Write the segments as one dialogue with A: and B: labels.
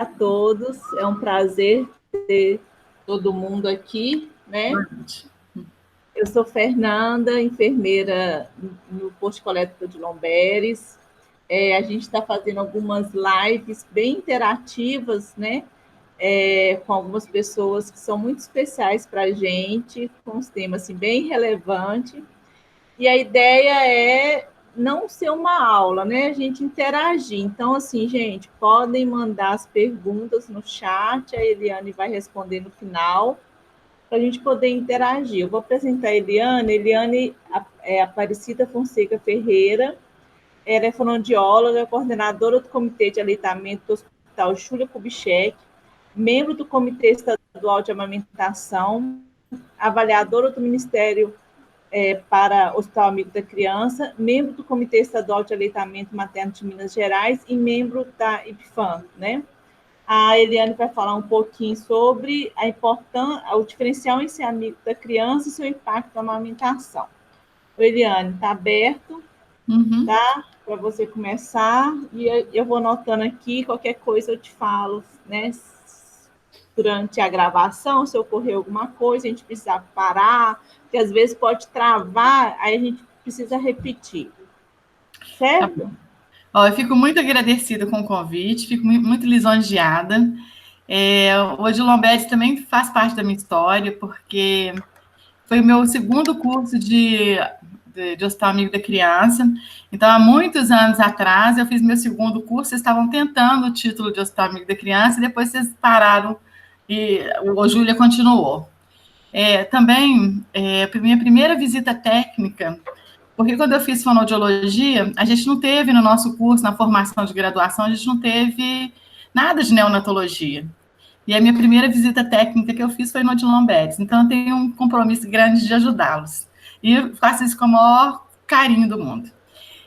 A: a todos, é um prazer ter todo mundo aqui, né? Eu sou Fernanda, enfermeira no posto coleta de Lomberes. A gente está fazendo algumas lives bem interativas, né? Com algumas pessoas que são muito especiais para a gente, com os temas assim, bem relevantes. E a ideia é não ser uma aula, né? A gente interagir. Então, assim, gente, podem mandar as perguntas no chat, a Eliane vai responder no final, para a gente poder interagir. Eu vou apresentar a Eliane. Eliane é Aparecida Fonseca Ferreira, ela é fonoaudióloga, coordenadora do Comitê de Aleitamento do Hospital Júlia Kubitschek, membro do Comitê Estadual de Amamentação, avaliadora do Ministério para o Hospital Amigo da Criança, membro do Comitê Estadual de Aleitamento Materno de Minas Gerais e membro da IPFAM, né? A Eliane vai falar um pouquinho sobre a importância, o diferencial em ser amigo da criança e seu impacto na amamentação. Eliane, está aberto, tá? Para você começar, e eu vou anotando aqui, qualquer coisa eu te falo, né? Durante a gravação, se ocorrer alguma coisa, a gente precisar parar, porque às vezes pode travar, aí a gente precisa repetir. Certo?
B: Eu fico muito agradecida com o convite, fico muito lisonjeada. O de Lomberes também faz parte da minha história, porque foi o meu segundo curso de Hospital Amigo da Criança. Então, há muitos anos atrás, eu fiz meu segundo curso, vocês estavam tentando o título de Hospital Amigo da Criança, e depois vocês pararam e o Júlia continuou. Também, minha primeira visita técnica, porque quando eu fiz fonoaudiologia, a gente não teve no nosso curso, na formação de graduação, a gente não teve nada de neonatologia. E a minha primeira visita técnica que eu fiz foi no de Lomberes. Então, eu tenho um compromisso grande de ajudá-los. E faço isso com o maior carinho do mundo.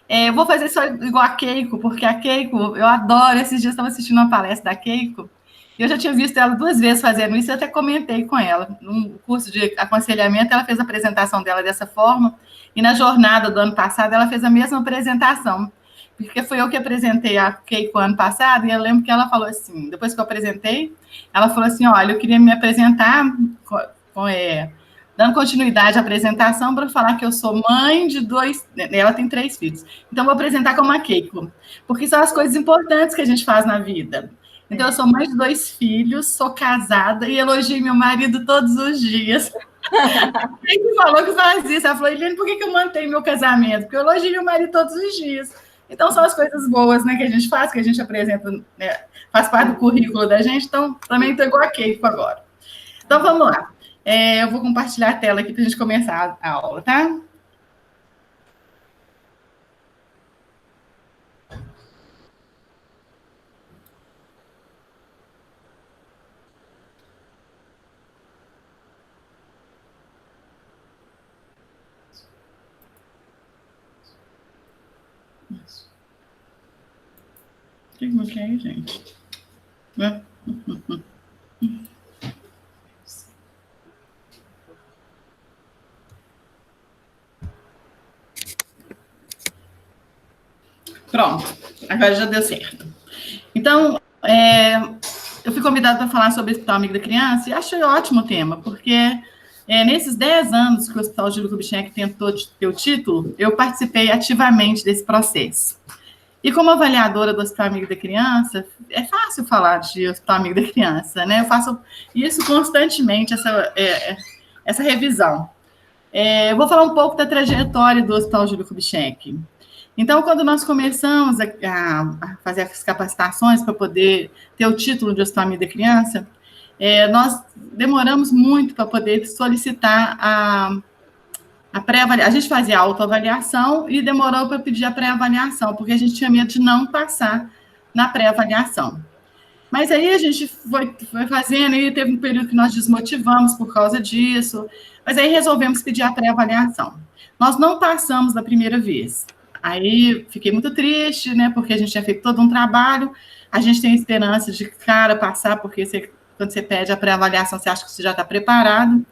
B: Eu vou fazer só igual a Keiko, porque a Keiko, eu adoro. Esses dias eu estava assistindo uma palestra da Keiko, e eu já tinha visto ela 2 vezes fazendo isso, e eu até comentei com ela. No curso de aconselhamento, ela fez a apresentação dela dessa forma, e na jornada do ano passado, ela fez a mesma apresentação. Porque foi eu que apresentei a Keiko ano passado, e eu lembro que ela falou assim, depois que eu apresentei, ela falou assim, olha, eu queria me apresentar dando continuidade à apresentação para falar que eu sou mãe de 2... Ela tem 3 filhos. Então, vou apresentar como a Keiko, porque são as coisas importantes que a gente faz na vida. Então, eu sou mãe de 2 filhos, sou casada e elogio meu marido todos os dias. Ele falou que faz isso. Ela falou, Eliane, por que eu mantenho meu casamento? Porque eu elogio meu marido todos os dias. Então, são as coisas boas, né, que a gente faz, que a gente apresenta, né, faz parte do currículo da gente. Então, também estou igual a Keiko agora. Então, vamos lá. Eu vou compartilhar a tela aqui para a gente começar a aula, tá? O que não quer, gente? Pronto, agora já deu certo. Então, eu fui convidada para falar sobre o Hospital Amigo da Criança e achei ótimo o tema, porque nesses 10 anos que o Hospital Júlia Kubitschek tentou ter o título, eu participei ativamente desse processo. E como avaliadora do Hospital Amigo da Criança, é fácil falar de Hospital Amigo da Criança, né? Eu faço isso constantemente, essa revisão. Eu vou falar um pouco da trajetória do Hospital Júlia Kubitschek. Então, quando nós começamos a fazer as capacitações para poder ter o título de Hospital Amigo da Criança, nós demoramos muito para poder solicitar a pré-avaliação. A gente fazia a autoavaliação e demorou para pedir a pré-avaliação, porque a gente tinha medo de não passar na pré-avaliação. Mas aí a gente foi fazendo, e teve um período que nós desmotivamos por causa disso, mas aí resolvemos pedir a pré-avaliação. Nós não passamos da primeira vez. Aí fiquei muito triste, né, porque a gente tinha feito todo um trabalho, a gente tem esperança de cara passar, porque quando você pede a pré-avaliação, você acha que você já está preparado.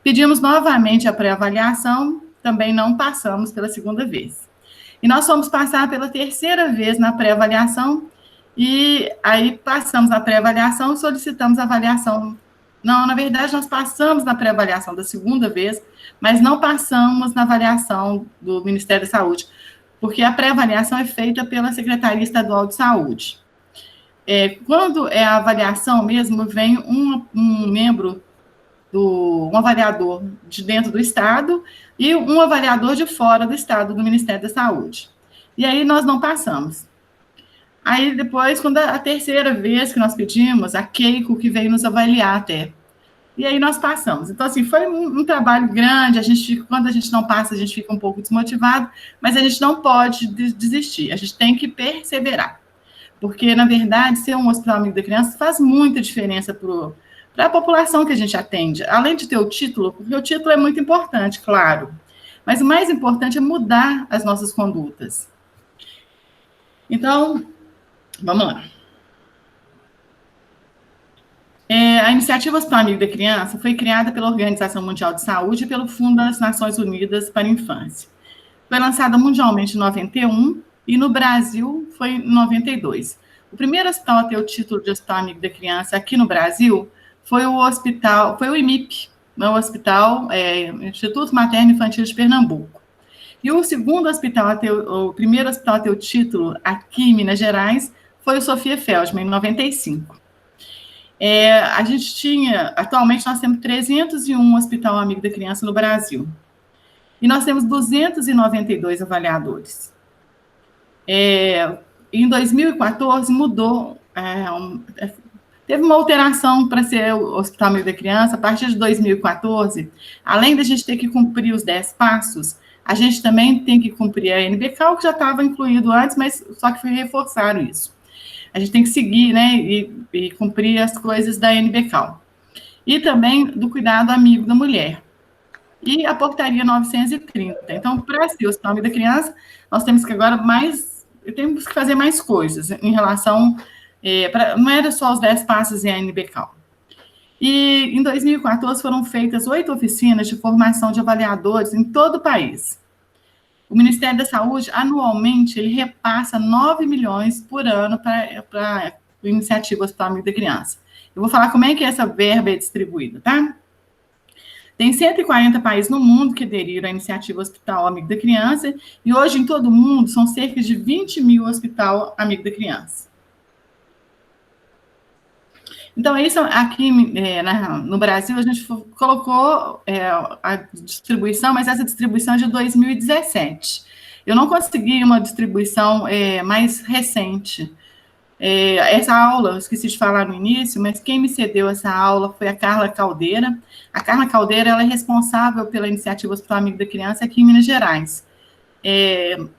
B: Pedimos novamente a pré-avaliação, também não passamos pela segunda vez. E nós fomos passar pela terceira vez na pré-avaliação, E aí passamos na pré-avaliação e solicitamos a avaliação. Não, na verdade, nós passamos na pré-avaliação da segunda vez, mas não passamos na avaliação do Ministério da Saúde, porque a pré-avaliação é feita pela Secretaria Estadual de Saúde. Quando é a avaliação mesmo, vem um membro, um avaliador de dentro do Estado e um avaliador de fora do Estado, do Ministério da Saúde. E aí nós não passamos. Aí depois, quando a terceira vez que nós pedimos, a Keiko que veio nos avaliar até. E aí nós passamos. Então, assim, foi um trabalho grande, quando a gente não passa, a gente fica um pouco desmotivado, mas a gente não pode desistir, a gente tem que perseverar. Porque, na verdade, ser um hospital amigo da criança faz muita diferença para a população que a gente atende. Além de ter o título, porque o título é muito importante, claro, mas o mais importante é mudar as nossas condutas. Então, vamos lá. A Iniciativa Hospital Amigo da Criança foi criada pela Organização Mundial de Saúde e pelo Fundo das Nações Unidas para a Infância. Foi lançada mundialmente em 91 e no Brasil foi em 92. O primeiro hospital a ter o título de Hospital Amigo da Criança aqui no Brasil foi o IMIP, Instituto Materno Infantil de Pernambuco. E o segundo hospital o primeiro hospital a ter o título aqui em Minas Gerais foi o Sofia Feldman, em 95. Atualmente nós temos 301 hospital amigo da criança no Brasil. E nós temos 292 avaliadores. Em 2014 mudou, teve uma alteração para ser o Hospital Amigo da Criança. A partir de 2014, além da gente ter que cumprir os 10 passos, a gente também tem que cumprir a NBCAL, que já estava incluído antes, mas só que reforçaram isso. A gente tem que seguir, né, e cumprir as coisas da NBCAL. E também do cuidado amigo da mulher. E a portaria 930. Então, para ser o Hospital Amigo da Criança, nós temos que agora temos que fazer mais coisas em relação, não era só os 10 passos e a NBCAL. E em 2014 foram feitas 8 oficinas de formação de avaliadores em todo o país. O Ministério da Saúde, anualmente, ele repassa 9 milhões por ano para a Iniciativa Hospital Amigo da Criança. Eu vou falar como é que essa verba é distribuída, tá? Tem 140 países no mundo que aderiram à Iniciativa Hospital Amigo da Criança, e hoje, em todo o mundo, são cerca de 20 mil Hospital Amigo da Criança. Então, isso aqui no Brasil, a gente colocou a distribuição, mas essa distribuição é de 2017. Eu não consegui uma distribuição mais recente. Essa aula, eu esqueci de falar no início, mas quem me cedeu essa aula foi a Carla Caldeira. A Carla Caldeira, ela é responsável pela Iniciativa Hospital Amigo da Criança aqui em Minas Gerais.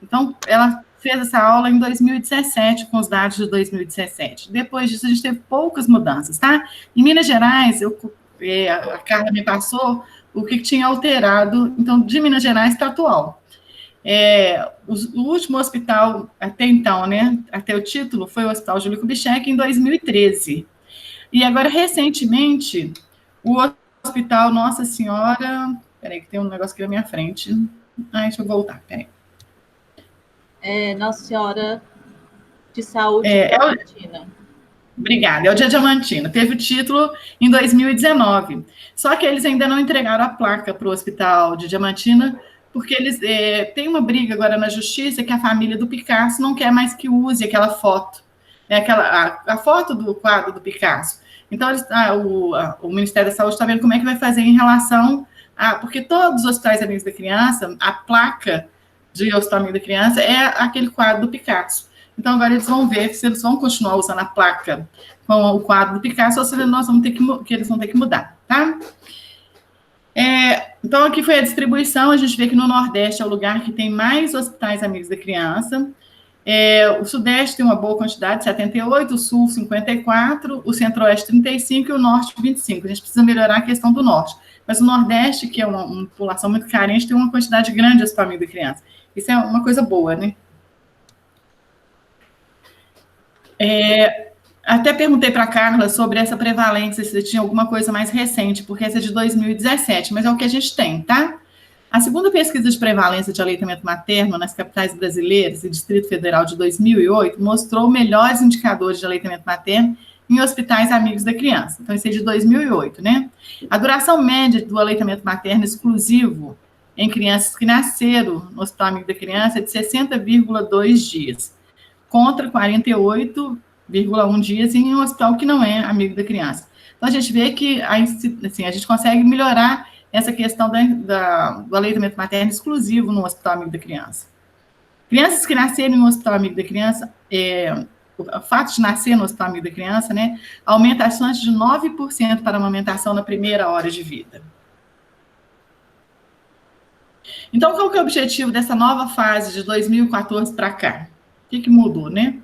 B: Então, ela fez essa aula em 2017, com os dados de 2017. Depois disso, a gente teve poucas mudanças, tá? Em Minas Gerais, a Carla me passou o que tinha alterado, então, de Minas Gerais para atual. O último hospital, até então, né, até o título, foi o Hospital Júlio Kubitschek, em 2013. E agora, recentemente, o Hospital Nossa Senhora... Peraí, que tem um negócio aqui na minha frente. Deixa eu voltar, peraí.
A: Nossa Senhora de Saúde Diamantina.
B: Obrigada, é o Diamantina. Teve o título em 2019. Só que eles ainda não entregaram a placa para o Hospital de Diamantina, porque eles têm uma briga agora na Justiça que a família do Picasso não quer mais que use aquela foto. A foto do quadro do Picasso. Então, o Ministério da Saúde está vendo como é que vai fazer em relação porque todos os hospitais amigos da criança, a placa de Hospital Amigo da Criança é aquele quadro do Picasso. Então, agora eles vão ver se eles vão continuar usando a placa com o quadro do Picasso ou se eles vão ter que mudar, tá? Então, aqui foi a distribuição. A gente vê que no Nordeste é o lugar que tem mais hospitais amigos da criança. O Sudeste tem uma boa quantidade, 78, o Sul, 54, o Centro-Oeste, 35 e o Norte, 25. A gente precisa melhorar a questão do Norte. Mas o Nordeste, que é uma população muito carente, tem uma quantidade grande de hospital amigo da criança. Isso é uma coisa boa, né? Até perguntei para a Carla sobre essa prevalência, se tinha alguma coisa mais recente, porque essa é de 2017, mas é o que a gente tem, tá? A segunda pesquisa de prevalência de aleitamento materno nas capitais brasileiras e Distrito Federal de 2008 mostrou melhores indicadores de aleitamento materno em hospitais amigos da criança. Então, isso é de 2008, né? A duração média do aleitamento materno exclusivo em crianças que nasceram no Hospital Amigo da Criança é de 60,2 dias, contra 48,1 dias em um hospital que não é amigo da criança. Então, a gente vê que assim, a gente consegue melhorar essa questão do aleitamento materno exclusivo no Hospital Amigo da Criança. Crianças que nasceram no Hospital Amigo da Criança, o fato de nascer no Hospital Amigo da Criança, né, aumenta as chances de 9% para a amamentação na primeira hora de vida. Então, qual que é o objetivo dessa nova fase de 2014 para cá? O que mudou, né?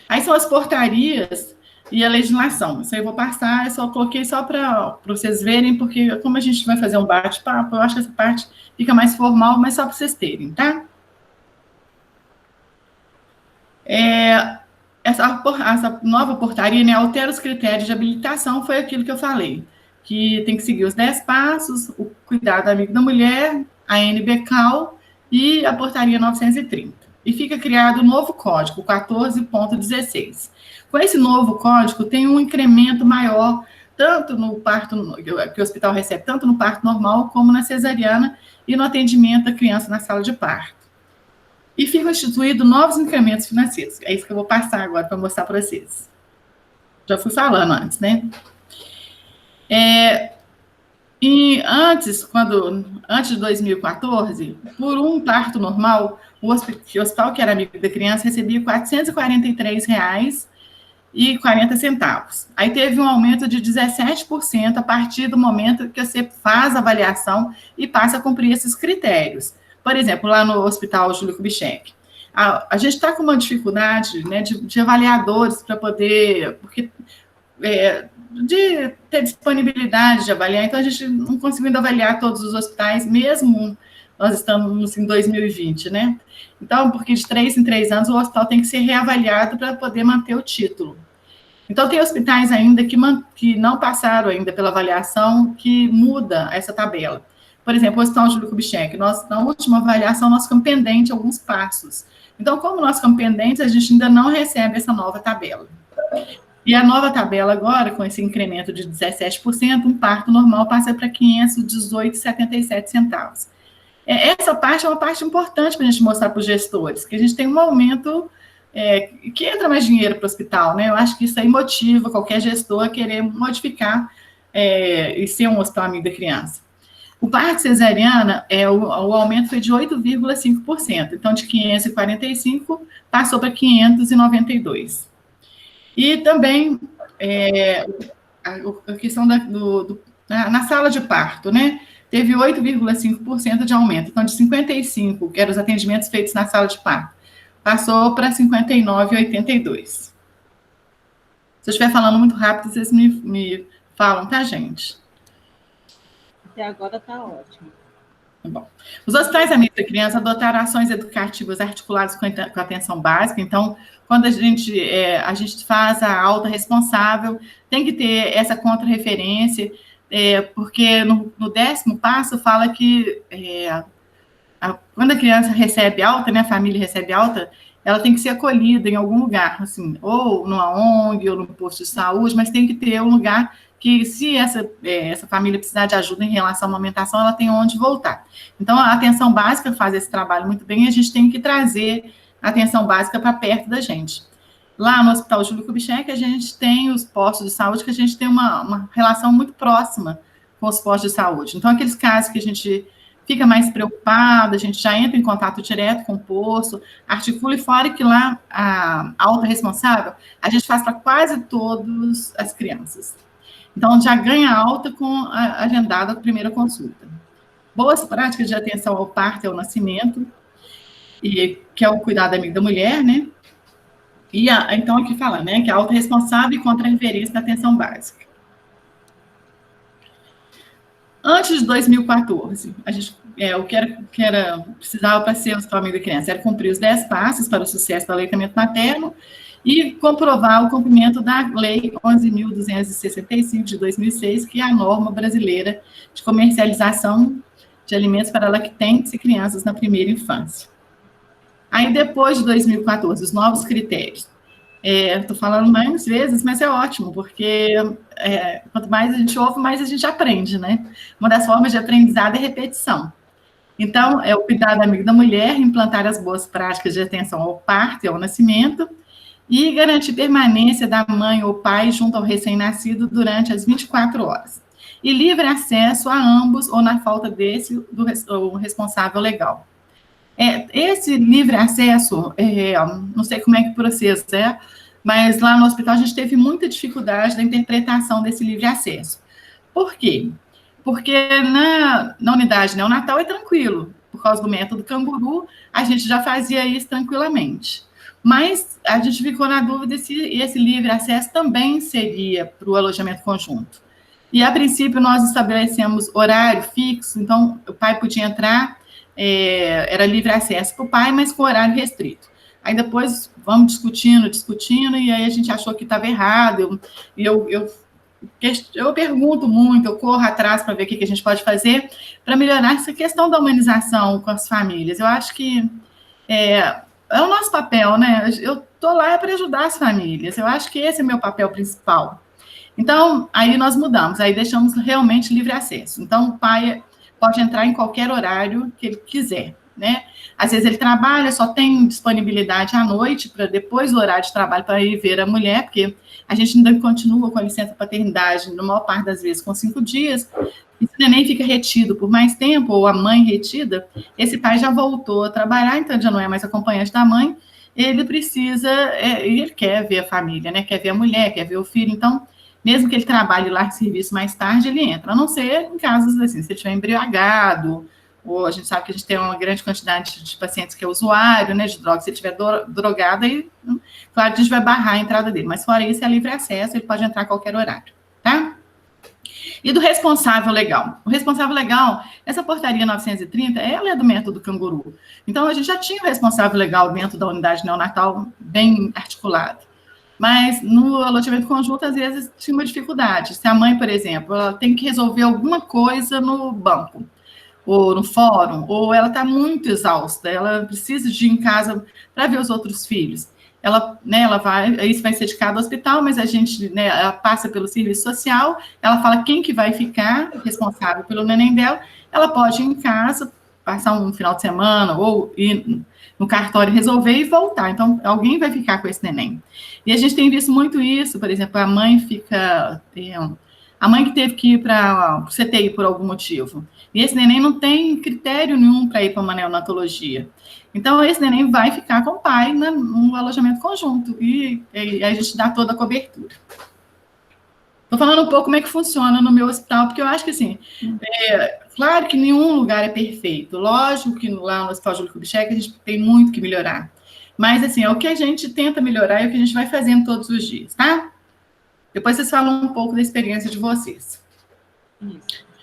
B: Aí são as portarias e a legislação. Isso aí eu vou passar, eu só coloquei só para vocês verem, porque como a gente vai fazer um bate-papo, eu acho que essa parte fica mais formal, mas só para vocês terem, tá? Essa nova portaria, né, altera os critérios de habilitação, foi aquilo que eu falei, que tem que seguir os 10 passos, o cuidado amigo da mulher, a NBCAL e a portaria 930. E fica criado um novo código, 14.16. Com esse novo código, tem um incremento maior, tanto no parto, que o hospital recebe, tanto no parto normal, como na cesariana e no atendimento da criança na sala de parto. E ficam instituídos novos incrementos financeiros. É isso que eu vou passar agora para mostrar para vocês. Já fui falando antes, né? E antes de 2014, por um parto normal, o hospital que era amigo da criança recebia R$ 443,40. Aí teve um aumento de 17% a partir do momento que você faz a avaliação e passa a cumprir esses critérios. Por exemplo, lá no Hospital Júlio Kubitschek, a gente está com uma dificuldade, né, de avaliadores para poder... de ter disponibilidade de avaliar, então a gente não conseguiu ainda avaliar todos os hospitais, mesmo nós estamos em 2020, né? Então, porque de 3 em 3 anos o hospital tem que ser reavaliado para poder manter o título. Então, tem hospitais ainda que não passaram ainda pela avaliação, que muda essa tabela. Por exemplo, o Hospital Júlio Kubitschek, na última avaliação, nós ficamos pendentes alguns passos. Então, como nós ficamos pendentes, a gente ainda não recebe essa nova tabela. E a nova tabela agora, com esse incremento de 17%, um parto normal passa para R$ 518,77. Essa parte é uma parte importante para a gente mostrar para os gestores, que a gente tem um aumento, que entra mais dinheiro para o hospital, né? Eu acho que isso aí motiva qualquer gestor a querer modificar e ser um hospital amigo da criança. O parto cesariana, o aumento foi de 8,5%, então de 545 passou para 592. E também a questão na sala de parto, né? Teve 8,5% de aumento. Então, de 55, que eram os atendimentos feitos na sala de parto, passou para 59,82. Se eu estiver falando muito rápido, vocês me falam, tá, gente?
A: Até agora está ótimo.
B: Bom, os hospitais amigos da criança adotaram ações educativas articuladas com a atenção básica. Então, quando a gente faz a alta responsável, tem que ter essa contra-referência, porque no 10º passo fala que quando a criança recebe alta, né, a família recebe alta, ela tem que ser acolhida em algum lugar, assim, ou numa ONG, ou no posto de saúde, mas tem que ter um lugar que, se essa família precisar de ajuda em relação à amamentação, ela tem onde voltar. Então, a atenção básica faz esse trabalho muito bem, e a gente tem que trazer a atenção básica para perto da gente. Lá no Hospital Júlio Kubitschek, a gente tem os postos de saúde, que a gente tem uma relação muito próxima com os postos de saúde. Então, aqueles casos que a gente fica mais preocupado, a gente já entra em contato direto com o posto, articula, e fora que lá a alta responsável, a gente faz para quase todas as crianças. Então, já ganha alta com a agendada primeira consulta. Boas práticas de atenção ao parto e ao nascimento, que é o cuidado amigo da mulher, né? E então, aqui fala, né, que é a alta responsável contra a inferência da atenção básica. Antes de 2014, o que precisava para ser o Hospital Amigo da Criança era cumprir os 10 passos para o sucesso do aleitamento materno e comprovar o cumprimento da Lei 11.265 de 2006, que é a norma brasileira de comercialização de alimentos para lactentes e crianças na primeira infância. Aí, depois de 2014, os novos critérios. Estou falando mais vezes, mas é ótimo, porque quanto mais a gente ouve, mais a gente aprende, né? Uma das formas de aprendizado é repetição. Então, é o cuidado amigo da mulher, implantar as boas práticas de atenção ao parto e ao nascimento, e garantir permanência da mãe ou pai junto ao recém-nascido durante as 24 horas. E livre acesso a ambos, ou na falta desse, do responsável legal. Esse livre acesso, não sei como é que o processo é, mas lá no hospital a gente teve muita dificuldade da interpretação desse livre acesso. Por quê? Porque na unidade neonatal é tranquilo, por causa do método canguru, a gente já fazia isso tranquilamente. Mas a gente ficou na dúvida se esse livre acesso também seria para o alojamento conjunto. E, a princípio, nós estabelecemos horário fixo, então o pai podia entrar, era livre acesso para o pai, mas com horário restrito. Aí depois vamos discutindo, e aí a gente achou que estava errado. Eu pergunto muito, eu corro atrás para ver o que a gente pode fazer para melhorar essa questão da humanização com as famílias. Eu acho que é o nosso papel, né? Eu estou lá para ajudar as famílias. Eu acho que esse é o meu papel principal. Então, aí nós mudamos, aí deixamos realmente livre acesso. Então, o pai pode entrar em qualquer horário que ele quiser, né? Às vezes ele trabalha, só tem disponibilidade à noite, para depois do horário de trabalho, para ir ver a mulher, porque a gente ainda continua com a licença paternidade, na maior parte das vezes, com 5 dias, e se o neném fica retido por mais tempo, ou a mãe retida, esse pai já voltou a trabalhar, então já não é mais acompanhante da mãe, ele precisa, ele quer ver a família, né? Quer ver a mulher, quer ver o filho, então mesmo que ele trabalhe lá de serviço mais tarde, ele entra. A não ser em casos assim, se ele estiver embriagado, ou a gente sabe que a gente tem uma grande quantidade de pacientes que é usuário, né, de drogas, se ele estiver drogado, aí, claro que a gente vai barrar a entrada dele, mas fora isso, é livre acesso, ele pode entrar a qualquer horário, tá? E do responsável legal. O responsável legal, essa portaria 930, ela é do método canguru. Então, a gente já tinha o responsável legal dentro da unidade neonatal bem articulado. Mas no alojamento conjunto, às vezes, tinha uma dificuldade. Se a mãe, por exemplo, ela tem que resolver alguma coisa no banco, ou no fórum, ou ela está muito exausta, ela precisa de ir em casa para ver os outros filhos. Ela vai, isso vai ser de cada hospital, mas a gente, ela passa pelo serviço social, ela fala quem que vai ficar responsável pelo neném dela, ela pode ir em casa, passar um final de semana, ou ir no cartório resolver e voltar. Então, alguém vai ficar com esse neném. E a gente tem visto muito isso, por exemplo, a mãe fica... A mãe que teve que ir para o CTI por algum motivo. E esse neném não tem critério nenhum para ir para uma neonatologia. Então, esse neném vai ficar com o pai no alojamento conjunto. E a gente dá toda a cobertura. Estou falando um pouco como é que funciona no meu hospital, porque eu acho que, assim, claro que nenhum lugar é perfeito. Lógico que lá no Hospital Júlio Kubitschek a gente tem muito que melhorar. Mas, assim, é o que a gente tenta melhorar e o que a gente vai fazendo todos os dias, tá? Depois vocês falam um pouco da experiência de vocês. Isso.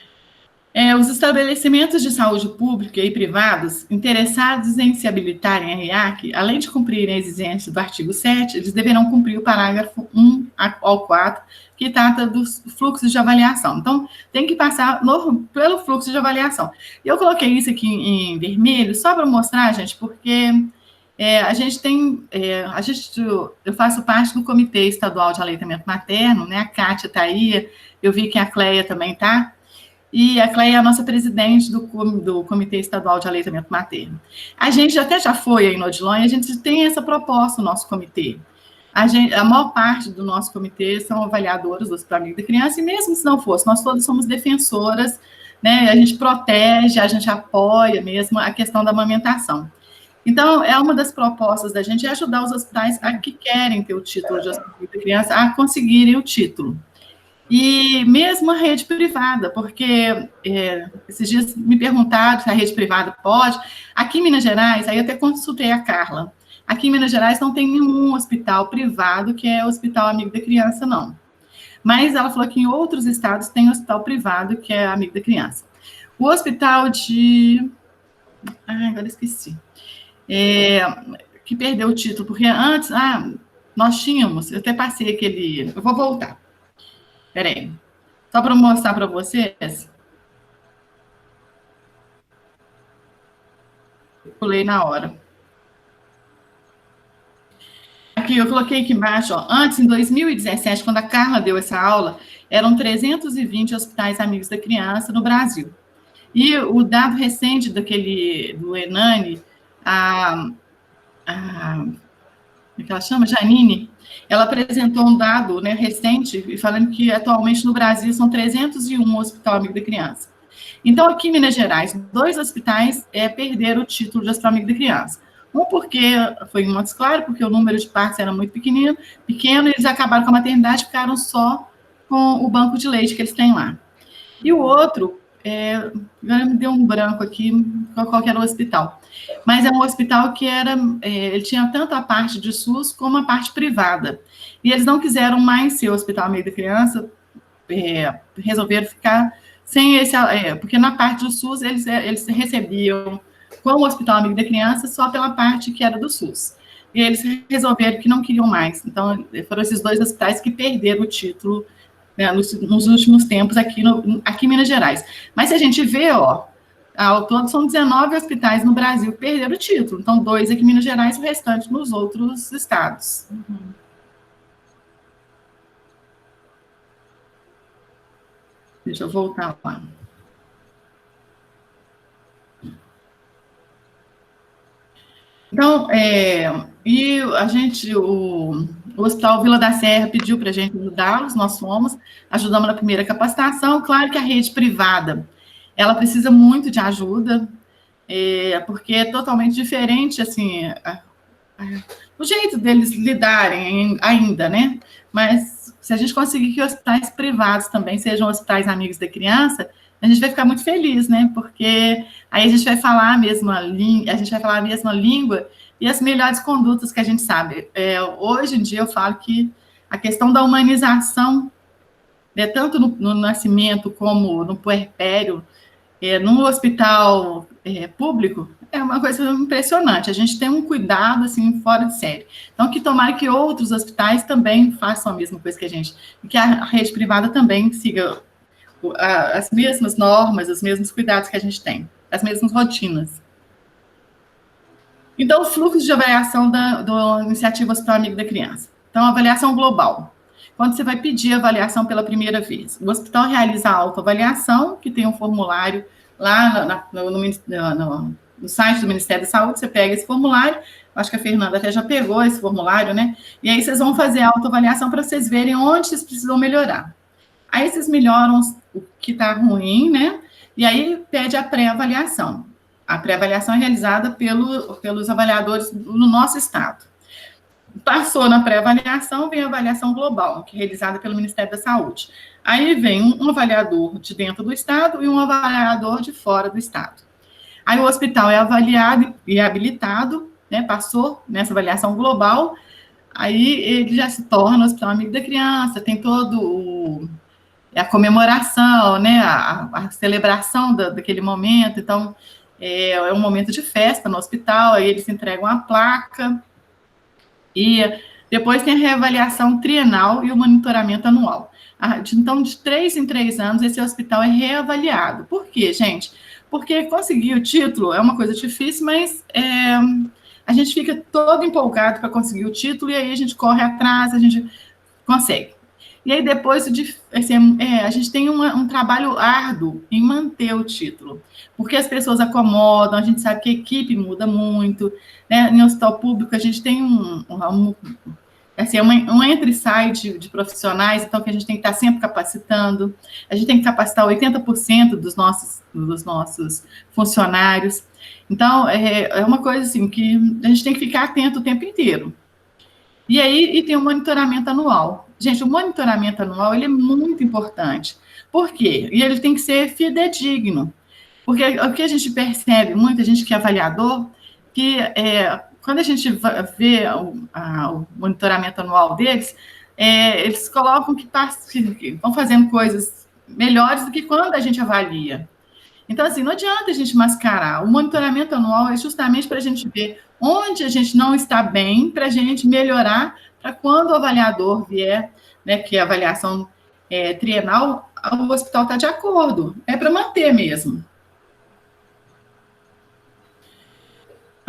B: Os estabelecimentos de saúde pública e privados interessados em se habilitarem em REAC, além de cumprirem a exigência do artigo 7, eles deverão cumprir o parágrafo 1 ao 4, que trata dos fluxos de avaliação. Então, tem que passar pelo fluxo de avaliação. Eu coloquei isso aqui em vermelho só para mostrar, gente, porque a gente tem... eu faço parte do Comitê Estadual de Aleitamento Materno, né? A Kátia está aí, eu vi que a Cleia também está. E a Cleia é a nossa presidente do Comitê Estadual de Aleitamento Materno. A gente até já foi aí no Odilon e a gente tem essa proposta no nosso comitê. A maior parte do nosso comitê são avaliadoras do Hospital Amigo da Criança, e mesmo se não fosse, nós todas somos defensoras, né? A gente protege, a gente apoia mesmo a questão da amamentação. Então, uma das propostas da gente é ajudar os hospitais que querem ter o título de Hospital Amigo da Criança a conseguirem o título. E mesmo a rede privada, porque esses dias me perguntaram se a rede privada pode. Aqui em Minas Gerais, aí eu até consultei a Carla, aqui em Minas Gerais não tem nenhum hospital privado que é o Hospital Amigo da Criança, não. Mas ela falou que em outros estados tem hospital privado que é Amigo da Criança. O hospital de... agora esqueci. Que perdeu o título, porque antes... nós tínhamos, eu até passei aquele... Eu vou voltar. Peraí, só para mostrar para vocês. pulei na hora. Aqui, eu coloquei aqui embaixo, ó, antes, em 2017, quando a Carla deu essa aula, eram 320 hospitais amigos da criança no Brasil. E o dado recente do Enani, como é que ela chama? Janine, ela apresentou um dado, né, recente, falando que atualmente no Brasil são 301 hospital amigo da criança. Então, aqui em Minas Gerais, 2 hospitais perderam o título de hospital amigo da criança. Um porque foi em Montes Claros, porque o número de partos era muito pequeno, e eles acabaram com a maternidade, ficaram só com o banco de leite que eles têm lá. E o outro, agora me deu um branco aqui, qual que era o hospital. Mas é um hospital que ele tinha tanto a parte de SUS como a parte privada. E eles não quiseram mais ser o hospital amigo da criança, resolveram ficar sem esse, porque na parte do SUS eles recebiam como hospital amigo da criança só pela parte que era do SUS. E eles resolveram que não queriam mais. Então, foram esses 2 hospitais que perderam o título, né, nos últimos tempos aqui em Minas Gerais. Mas se a gente vê, ó, ao todo são 19 hospitais no Brasil que perderam o título. Então, 2 aqui em Minas Gerais e o restante nos outros estados. Uhum. Deixa eu voltar lá. Então, e o Hospital Vila da Serra pediu para a gente ajudá-los, nós fomos, ajudamos na primeira capacitação. Claro que a rede privada, ela precisa muito de ajuda, porque é totalmente diferente, assim, o jeito deles lidarem ainda, né? Mas se a gente conseguir que hospitais privados também sejam hospitais amigos da criança, a gente vai ficar muito feliz, né? Porque aí a gente vai falar a mesma língua e as melhores condutas que a gente sabe. Hoje em dia eu falo que a questão da humanização, né, tanto no nascimento como no puerpério, no hospital público, é uma coisa impressionante. A gente tem um cuidado, assim, fora de série. Então, que tomara que outros hospitais também façam a mesma coisa que a gente, e que a rede privada também siga as mesmas normas, os mesmos cuidados que a gente tem, as mesmas rotinas. Então, o fluxo de avaliação da iniciativa Hospital Amigo da Criança. Então, avaliação global. Quando você vai pedir avaliação pela primeira vez, o hospital realiza a autoavaliação, que tem um formulário lá no site do Ministério da Saúde, você pega esse formulário, acho que a Fernanda até já pegou esse formulário, né? E aí vocês vão fazer a autoavaliação para vocês verem onde vocês precisam melhorar. Aí vocês melhoram o que está ruim, né? E aí pede a pré-avaliação. A pré-avaliação é realizada pelos avaliadores no nosso estado. Passou na pré-avaliação, vem a avaliação global, que é realizada pelo Ministério da Saúde. Aí vem um avaliador de dentro do estado e um avaliador de fora do estado. Aí o hospital é avaliado e habilitado, né? Passou nessa avaliação global, aí ele já se torna hospital amigo da criança, tem todo a comemoração, né, a celebração daquele momento. Então, é um momento de festa no hospital, aí eles entregam a placa, e depois tem a reavaliação trienal e o monitoramento anual. Então, de 3 em 3 anos, esse hospital é reavaliado. Por quê, gente? Porque conseguir o título é uma coisa difícil, mas a gente fica todo empolgado para conseguir o título, e aí a gente corre atrás, a gente consegue. E aí depois, a gente tem um trabalho árduo em manter o título, porque as pessoas acomodam, a gente sabe que a equipe muda muito, né? Em hospital público a gente tem um entra e sai de profissionais, então que a gente tem que estar sempre capacitando, a gente tem que capacitar 80% dos nossos funcionários. Então, é uma coisa assim que a gente tem que ficar atento o tempo inteiro. E aí tem o monitoramento anual. Gente, o monitoramento anual, ele é muito importante. Por quê? E ele tem que ser fidedigno. Porque o que a gente percebe, muita gente que é avaliador, que quando a gente vê o monitoramento anual deles, eles colocam que estão fazendo coisas melhores do que quando a gente avalia. Então, assim, não adianta a gente mascarar. O monitoramento anual é justamente para a gente ver onde a gente não está bem, para a gente melhorar, para quando o avaliador vier, né, que é a avaliação trienal, o hospital está de acordo. É para manter mesmo.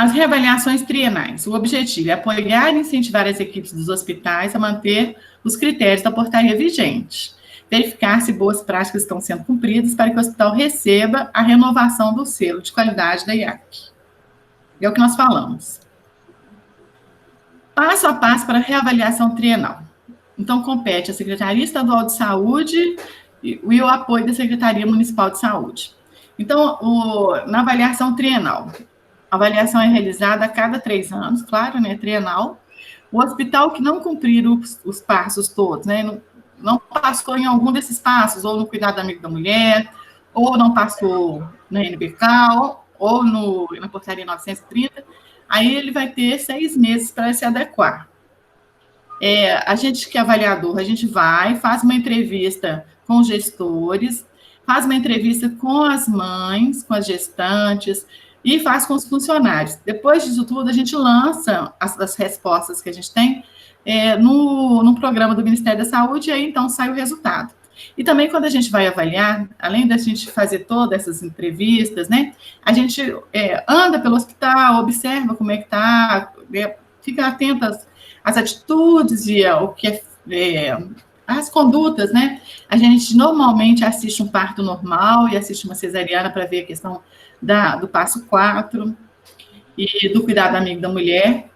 B: As reavaliações trienais. O objetivo é apoiar e incentivar as equipes dos hospitais a manter os critérios da portaria vigente, verificar se boas práticas estão sendo cumpridas para que o hospital receba a renovação do selo de qualidade da IAC. É o que nós falamos. Passo a passo para a reavaliação trienal. Então, compete à Secretaria Estadual de Saúde e o apoio da Secretaria Municipal de Saúde. Então, na avaliação trienal, a avaliação é realizada a cada 3 anos, claro, né, trienal. O hospital que não cumprir os passos todos, né, não passou em algum desses passos, ou no cuidado amigo da mulher, ou não passou na NBK, ou na portaria 930, aí ele vai ter 6 meses para se adequar. A gente que é avaliador, a gente vai, faz uma entrevista com os gestores, faz uma entrevista com as mães, com as gestantes, e faz com os funcionários. Depois disso tudo, a gente lança as respostas que a gente tem no programa do Ministério da Saúde, e aí então sai o resultado. E também quando a gente vai avaliar, além da gente fazer todas essas entrevistas, né, a gente anda pelo hospital, observa como é que está, fica atento às atitudes e ao que as condutas, né? A gente normalmente assiste um parto normal e assiste uma cesariana para ver a questão do passo 4 e do cuidado amigo da mulher.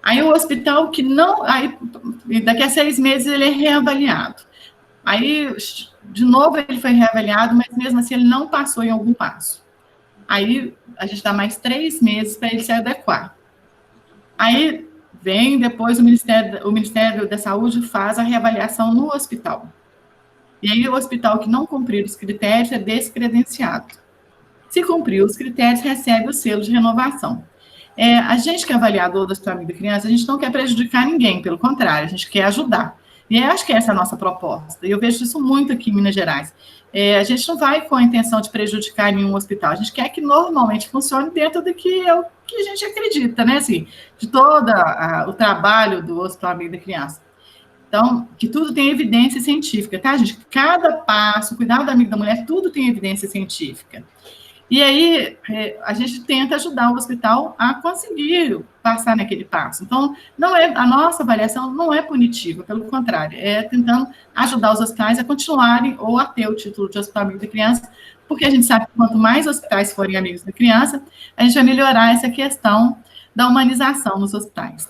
B: Aí o hospital que não... Aí, daqui a 6 meses ele é reavaliado. Aí, de novo, ele foi reavaliado, mas mesmo assim ele não passou em algum passo. Aí a gente dá mais 3 meses para ele se adequar. Aí vem depois o Ministério da Saúde faz a reavaliação no hospital. E aí o hospital que não cumprir os critérios é descredenciado. Se cumprir os critérios, recebe o selo de renovação. A gente que é avaliador do Hospital Amigo da Criança, a gente não quer prejudicar ninguém, pelo contrário, a gente quer ajudar. E eu acho que essa é a nossa proposta. E eu vejo isso muito aqui em Minas Gerais. A gente não vai com a intenção de prejudicar nenhum hospital. A gente quer que normalmente funcione dentro do que é o que a gente acredita, né? Assim, de todo o trabalho do Hospital Amigo da Criança. Então, que tudo tem evidência científica, tá, gente? Cada passo, cuidado da amiga da mulher, tudo tem evidência científica. E aí, a gente tenta ajudar o hospital a conseguir passar naquele passo. Então, a nossa avaliação não é punitiva, pelo contrário, é tentando ajudar os hospitais a continuarem ou a ter o título de Hospital Amigo da Criança, porque a gente sabe que quanto mais hospitais forem amigos da criança, a gente vai melhorar essa questão da humanização nos hospitais.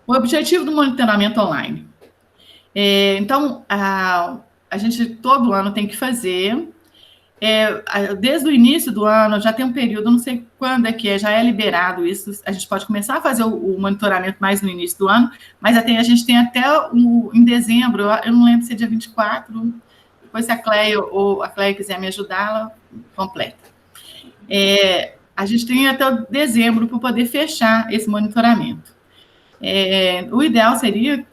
B: O objetivo do monitoramento online. Então, a gente todo ano tem que fazer, desde o início do ano, já tem um período, não sei quando já é liberado isso, a gente pode começar a fazer o monitoramento mais no início do ano, mas a gente tem até em dezembro, eu não lembro se é dia 24, depois se a Cleia quiser me ajudar, ela completa. A gente tem até dezembro para poder fechar esse monitoramento. O ideal seria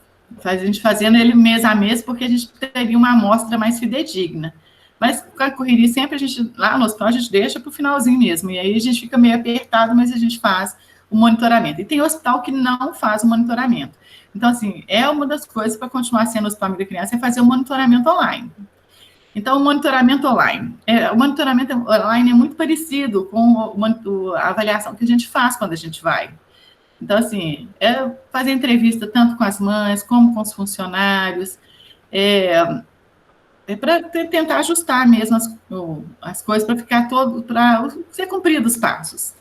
B: a gente fazendo ele mês a mês, porque a gente teria uma amostra mais fidedigna. Mas com a correria sempre a gente, lá no hospital, a gente deixa para o finalzinho mesmo. E aí a gente fica meio apertado, mas a gente faz o monitoramento. E tem hospital que não faz o monitoramento. Então, assim, uma das coisas para continuar sendo o Hospital Amigo da Criança é fazer o monitoramento online. Então, o monitoramento online. O monitoramento online é muito parecido com a avaliação que a gente faz quando a gente vai. Então, assim, fazer entrevista tanto com as mães, como com os funcionários, para tentar ajustar mesmo as coisas, para ficar para ser cumprido os passos.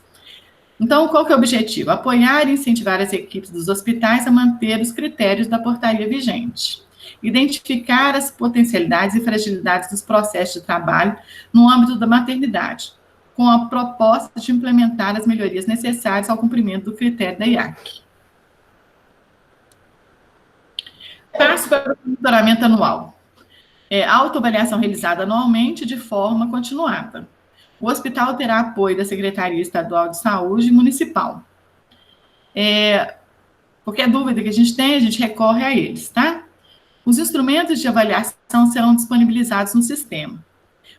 B: Então, qual que é o objetivo? Apoiar e incentivar as equipes dos hospitais a manter os critérios da portaria vigente. Identificar as potencialidades e fragilidades dos processos de trabalho no âmbito da maternidade, com a proposta de implementar as melhorias necessárias ao cumprimento do critério da IAC. Passo para o monitoramento anual. Autoavaliação realizada anualmente de forma continuada. O hospital terá apoio da Secretaria Estadual de Saúde Municipal. Qualquer dúvida que a gente recorre a eles, tá? Os instrumentos de avaliação serão disponibilizados no sistema.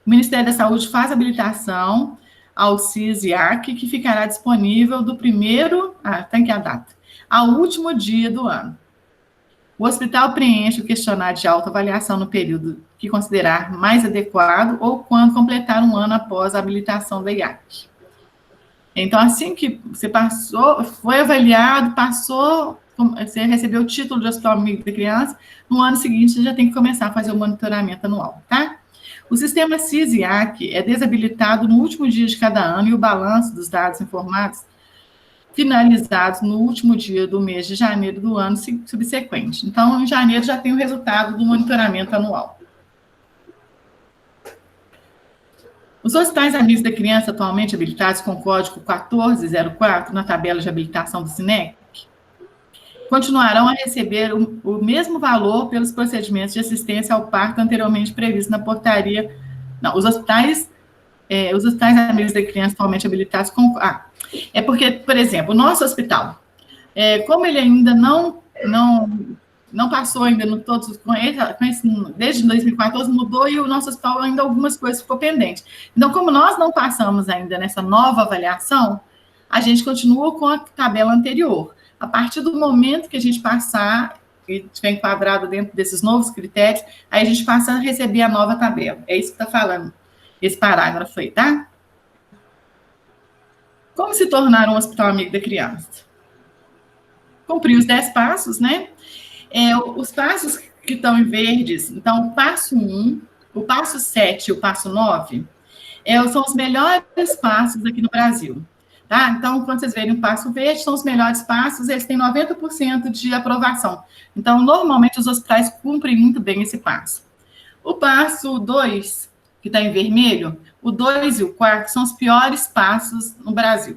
B: O Ministério da Saúde faz habilitação ao CIS-IAC, que ficará disponível do primeiro, tem que a data, ao último dia do ano. O hospital preenche o questionário de autoavaliação no período que considerar mais adequado ou quando completar um ano após a habilitação da IAC. Então, assim que você passou, foi avaliado, passou, você recebeu o título de Hospital Amigo da Criança, no ano seguinte você já tem que começar a fazer o monitoramento anual, tá? O sistema SIS-IAC é desabilitado no último dia de cada ano e o balanço dos dados informados finalizados no último dia do mês de janeiro do ano subsequente. Então, em janeiro já tem o resultado do monitoramento anual. Os hospitais amigos da criança atualmente habilitados com o código 1404 na tabela de habilitação do SINEC continuarão a receber o mesmo valor pelos procedimentos de assistência ao parto anteriormente previsto na portaria. Não, os hospitais amigos da criança atualmente habilitados com... é porque, por exemplo, o nosso hospital, como ele ainda não passou ainda no todos, desde 2014 mudou e o nosso hospital ainda algumas coisas ficou pendente. Então, como nós não passamos ainda nessa nova avaliação, a gente continua com a tabela anterior. A partir do momento que a gente passar e estiver enquadrado dentro desses novos critérios, aí a gente passa a receber a nova tabela. É isso que está falando esse parágrafo aí, tá? Como se tornar um hospital amigo da criança? Cumprir os 10 passos, né? Os passos que estão em verdes, então, o passo 1, o passo 7 e o passo 9, são os melhores passos aqui no Brasil, tá? Então, quando vocês verem o passo verde, são os melhores passos, eles têm 90% de aprovação. Então, normalmente, os hospitais cumprem muito bem esse passo. O passo 2, que está em vermelho, o 2 e o 4 são os piores passos no Brasil,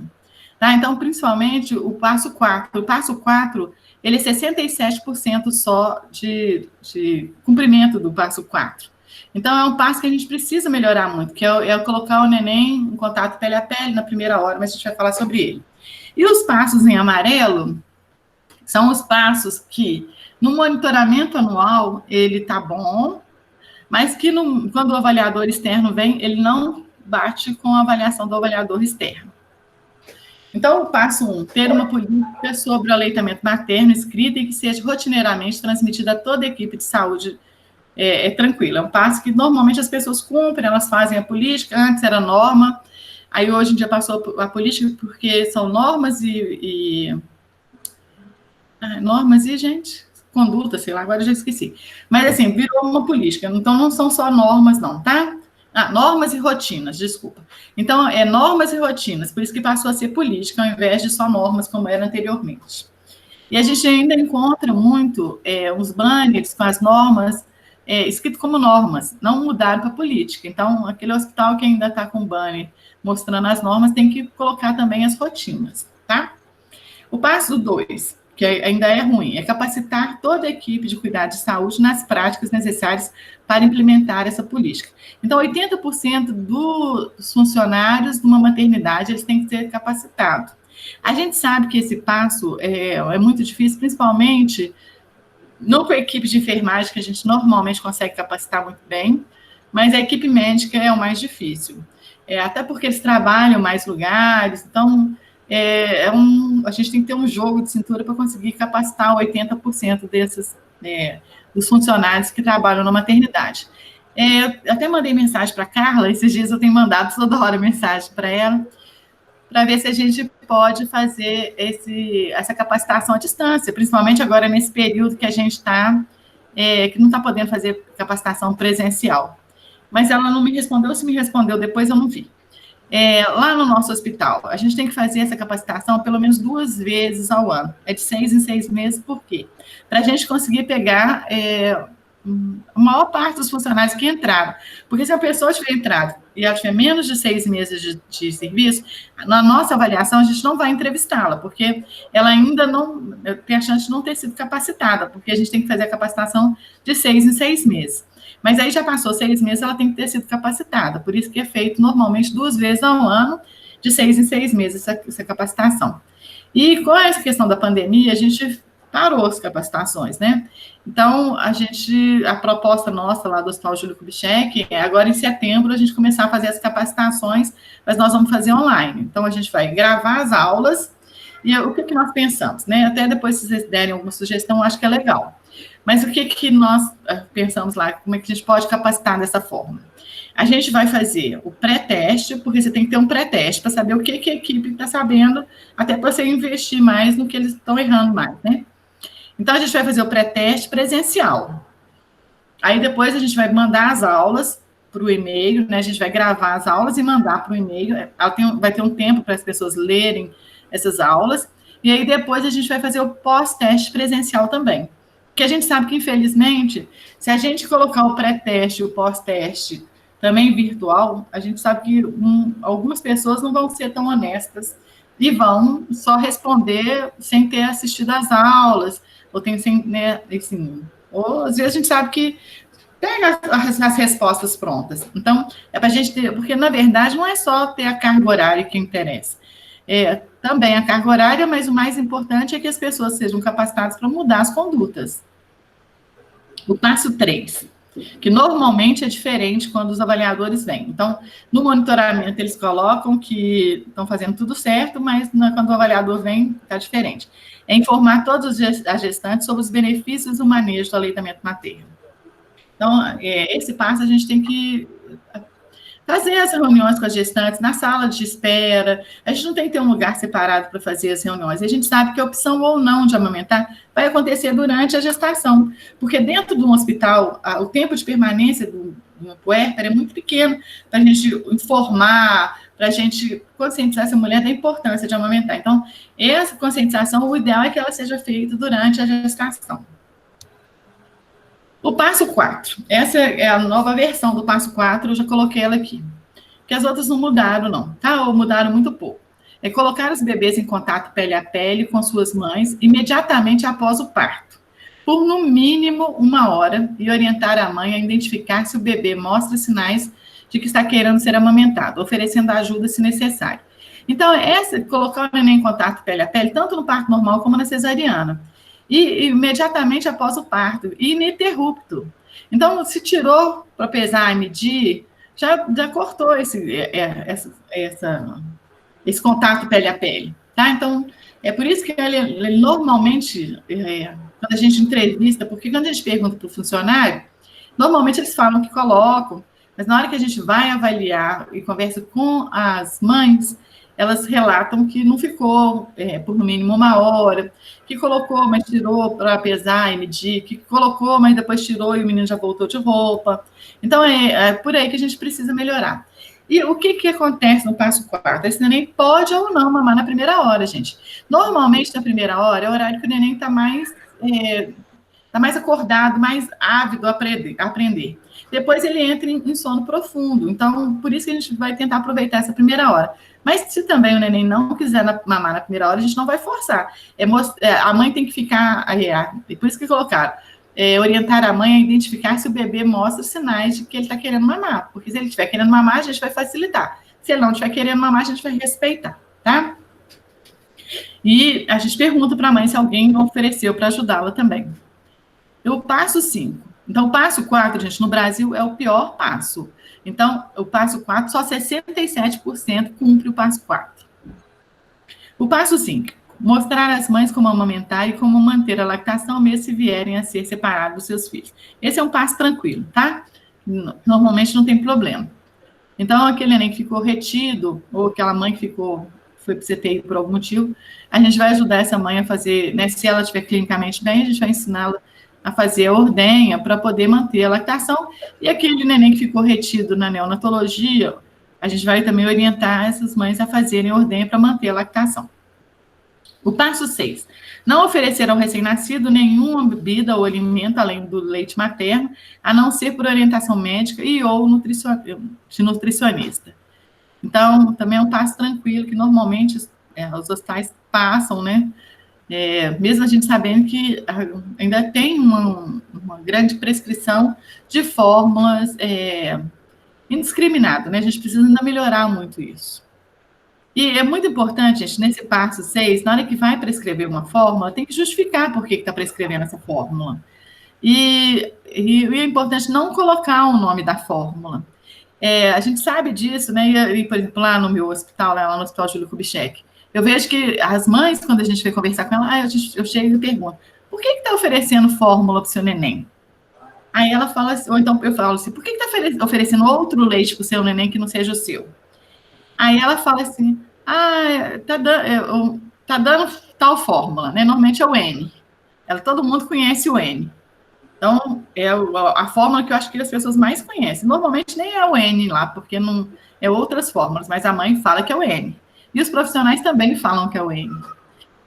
B: tá? Então, principalmente, o passo 4. O passo 4... ele é 67% só de cumprimento do passo 4. Então, é um passo que a gente precisa melhorar muito, que é colocar o neném em contato pele a pele na primeira hora, mas a gente vai falar sobre ele. E os passos em amarelo são os passos que, no monitoramento anual, ele está bom, mas que quando o avaliador externo vem, ele não bate com a avaliação do avaliador externo. Então, o passo 1, ter uma política sobre o aleitamento materno escrita e que seja rotineiramente transmitida a toda a equipe de saúde tranquilo. É um passo que normalmente as pessoas cumprem, elas fazem a política, antes era norma, aí hoje em dia passou a política porque são normas gente, conduta, sei lá, agora eu já esqueci. Mas, assim, virou uma política, então não são só normas, não, tá? Normas e rotinas, desculpa. Então, normas e rotinas, por isso que passou a ser política, ao invés de só normas, como era anteriormente. E a gente ainda encontra muito uns banners com as normas, escrito como normas, não mudaram para política. Então, aquele hospital que ainda está com banner mostrando as normas, tem que colocar também as rotinas, tá? O passo 2, que ainda é ruim, é capacitar toda a equipe de cuidado de saúde nas práticas necessárias para implementar essa política. Então, 80% dos funcionários de uma maternidade, eles têm que ser capacitados. A gente sabe que esse passo é muito difícil, principalmente não com a equipe de enfermagem, que a gente normalmente consegue capacitar muito bem, mas a equipe médica é o mais difícil. Até porque eles trabalham em mais lugares, então... a gente tem que ter um jogo de cintura para conseguir capacitar 80% dos funcionários que trabalham na maternidade. Até mandei mensagem para a Carla, esses dias eu tenho mandado toda hora mensagem para ela, para ver se a gente pode fazer essa capacitação à distância, principalmente agora nesse período que a gente está, que não está podendo fazer capacitação presencial. Mas ela não me respondeu, se me respondeu depois eu não vi. Lá no nosso hospital, a gente tem que fazer essa capacitação pelo menos 2 vezes ao ano. É de 6 em 6 meses, por quê? Para a gente conseguir pegar a maior parte dos funcionários que entraram. Porque se a pessoa tiver entrado e ela tiver menos de 6 meses de serviço, na nossa avaliação, a gente não vai entrevistá-la, porque ela ainda não tem a chance de não ter sido capacitada, porque a gente tem que fazer a capacitação de 6 em 6 meses. Mas aí já passou 6 meses, ela tem que ter sido capacitada. Por isso que é feito normalmente 2 vezes ao ano, de 6 em 6 meses, essa capacitação. E com essa questão da pandemia, a gente parou as capacitações, né? Então, a proposta nossa lá do Hospital Júlio Kubitschek é agora em setembro a gente começar a fazer as capacitações, mas nós vamos fazer online. Então, a gente vai gravar as aulas e o que nós pensamos, né? Até depois, se vocês derem alguma sugestão, eu acho que é legal. Mas o que nós pensamos lá? Como é que a gente pode capacitar dessa forma? A gente vai fazer o pré-teste, porque você tem que ter um pré-teste para saber o que a equipe está sabendo, até para você investir mais no que eles estão errando mais, né? Então, a gente vai fazer o pré-teste presencial. Aí, depois, a gente vai mandar as aulas para o e-mail, né? A gente vai gravar as aulas e mandar para o e-mail. Vai ter um tempo para as pessoas lerem essas aulas. E aí, depois, a gente vai fazer o pós-teste presencial também. Porque a gente sabe que, infelizmente, se a gente colocar o pré-teste e o pós-teste também virtual, a gente sabe que algumas pessoas não vão ser tão honestas e vão só responder sem ter assistido às aulas, ou sem, né, assim, ou às vezes a gente sabe que pega as respostas prontas. Então, é para a gente ter, porque na verdade não é só ter a carga horária que interessa. Também a carga horária, mas o mais importante é que as pessoas sejam capacitadas para mudar as condutas. O passo 3, que normalmente é diferente quando os avaliadores vêm. Então, no monitoramento, eles colocam que estão fazendo tudo certo, mas quando o avaliador vem, está diferente. É informar todos as gestantes sobre os benefícios do manejo do aleitamento materno. Então, esse passo a gente tem que fazer as reuniões com as gestantes na sala de espera. A gente não tem que ter um lugar separado para fazer as reuniões. A gente sabe que a opção ou não de amamentar vai acontecer durante a gestação, porque dentro de um hospital, o tempo de permanência do puérpero é muito pequeno para a gente informar, para a gente conscientizar essa mulher da importância de amamentar. Então, essa conscientização, o ideal é que ela seja feita durante a gestação. O passo 4, essa é a nova versão do passo 4, eu já coloquei ela aqui. Porque as outras não mudaram, não, tá? Ou mudaram muito pouco. É colocar os bebês em contato pele a pele com suas mães imediatamente após o parto, por no mínimo 1 hora, e orientar a mãe a identificar se o bebê mostra sinais de que está querendo ser amamentado, oferecendo ajuda se necessário. Então, colocar o neném em contato pele a pele, tanto no parto normal como na cesariana. E imediatamente após o parto, ininterrupto. Então, se tirou para pesar e medir, já cortou esse contato pele a pele, tá? Então, é por isso que ele normalmente, quando a gente entrevista, porque quando a gente pergunta para o funcionário, normalmente eles falam que colocam, mas na hora que a gente vai avaliar e conversa com as mães, elas relatam que não ficou por no mínimo 1 hora, que colocou, mas tirou para pesar e medir, que colocou, mas depois tirou e o menino já voltou de roupa. Então, é por aí que a gente precisa melhorar. E o que acontece no passo 4? Esse neném pode ou não mamar na primeira hora, gente. Normalmente, na primeira hora, é o horário que o neném está mais acordado, mais ávido a aprender. Depois ele entra em sono profundo. Então, por isso que a gente vai tentar aproveitar essa primeira hora. Mas se também o neném não quiser mamar na primeira hora, a gente não vai forçar. A mãe tem que ficar... por isso que colocaram. Orientar a mãe a identificar se o bebê mostra sinais de que ele está querendo mamar. Porque se ele estiver querendo mamar, a gente vai facilitar. Se ele não estiver querendo mamar, a gente vai respeitar, tá? E a gente pergunta para a mãe se alguém ofereceu para ajudá-la também. O passo 5. Então, o passo 4, gente, no Brasil é o pior passo. Então, o passo 4, só 67% cumpre o passo 4. O passo 5, mostrar às mães como amamentar e como manter a lactação, mesmo se vierem a ser separados dos seus filhos. Esse é um passo tranquilo, tá? Normalmente não tem problema. Então, aquele neném que ficou retido, ou aquela mãe que foi para o CTI por algum motivo, a gente vai ajudar essa mãe a fazer, né? Se ela estiver clinicamente bem, a gente vai ensiná-la a fazer a ordenha para poder manter a lactação. E aquele neném que ficou retido na neonatologia, a gente vai também orientar essas mães a fazerem a ordenha para manter a lactação. O passo 6. Não oferecer ao recém-nascido nenhuma bebida ou alimento além do leite materno, a não ser por orientação médica e ou de nutricionista. Então, também é um passo tranquilo que normalmente os hospitais passam, né? Mesmo a gente sabendo que ainda tem uma grande prescrição de fórmulas indiscriminada, né? A gente precisa ainda melhorar muito isso. E é muito importante, gente, nesse passo 6, na hora que vai prescrever uma fórmula, tem que justificar por que está prescrevendo essa fórmula. E é importante não colocar o nome da fórmula. A gente sabe disso, né? E, por exemplo, lá no meu hospital, lá no Hospital Júlio Kubitschek, eu vejo que as mães, quando a gente vai conversar com ela, eu chego e pergunto, por que está oferecendo fórmula para o seu neném? Aí ela fala assim, ou então eu falo assim, por que está oferecendo outro leite para o seu neném que não seja o seu? Aí ela fala assim, tá dando tal fórmula, né? Normalmente é o N. Todo mundo conhece o N. Então, é a fórmula que eu acho que as pessoas mais conhecem. Normalmente nem é o N lá, porque não é outras fórmulas, mas a mãe fala que é o N. E os profissionais também falam que é o N.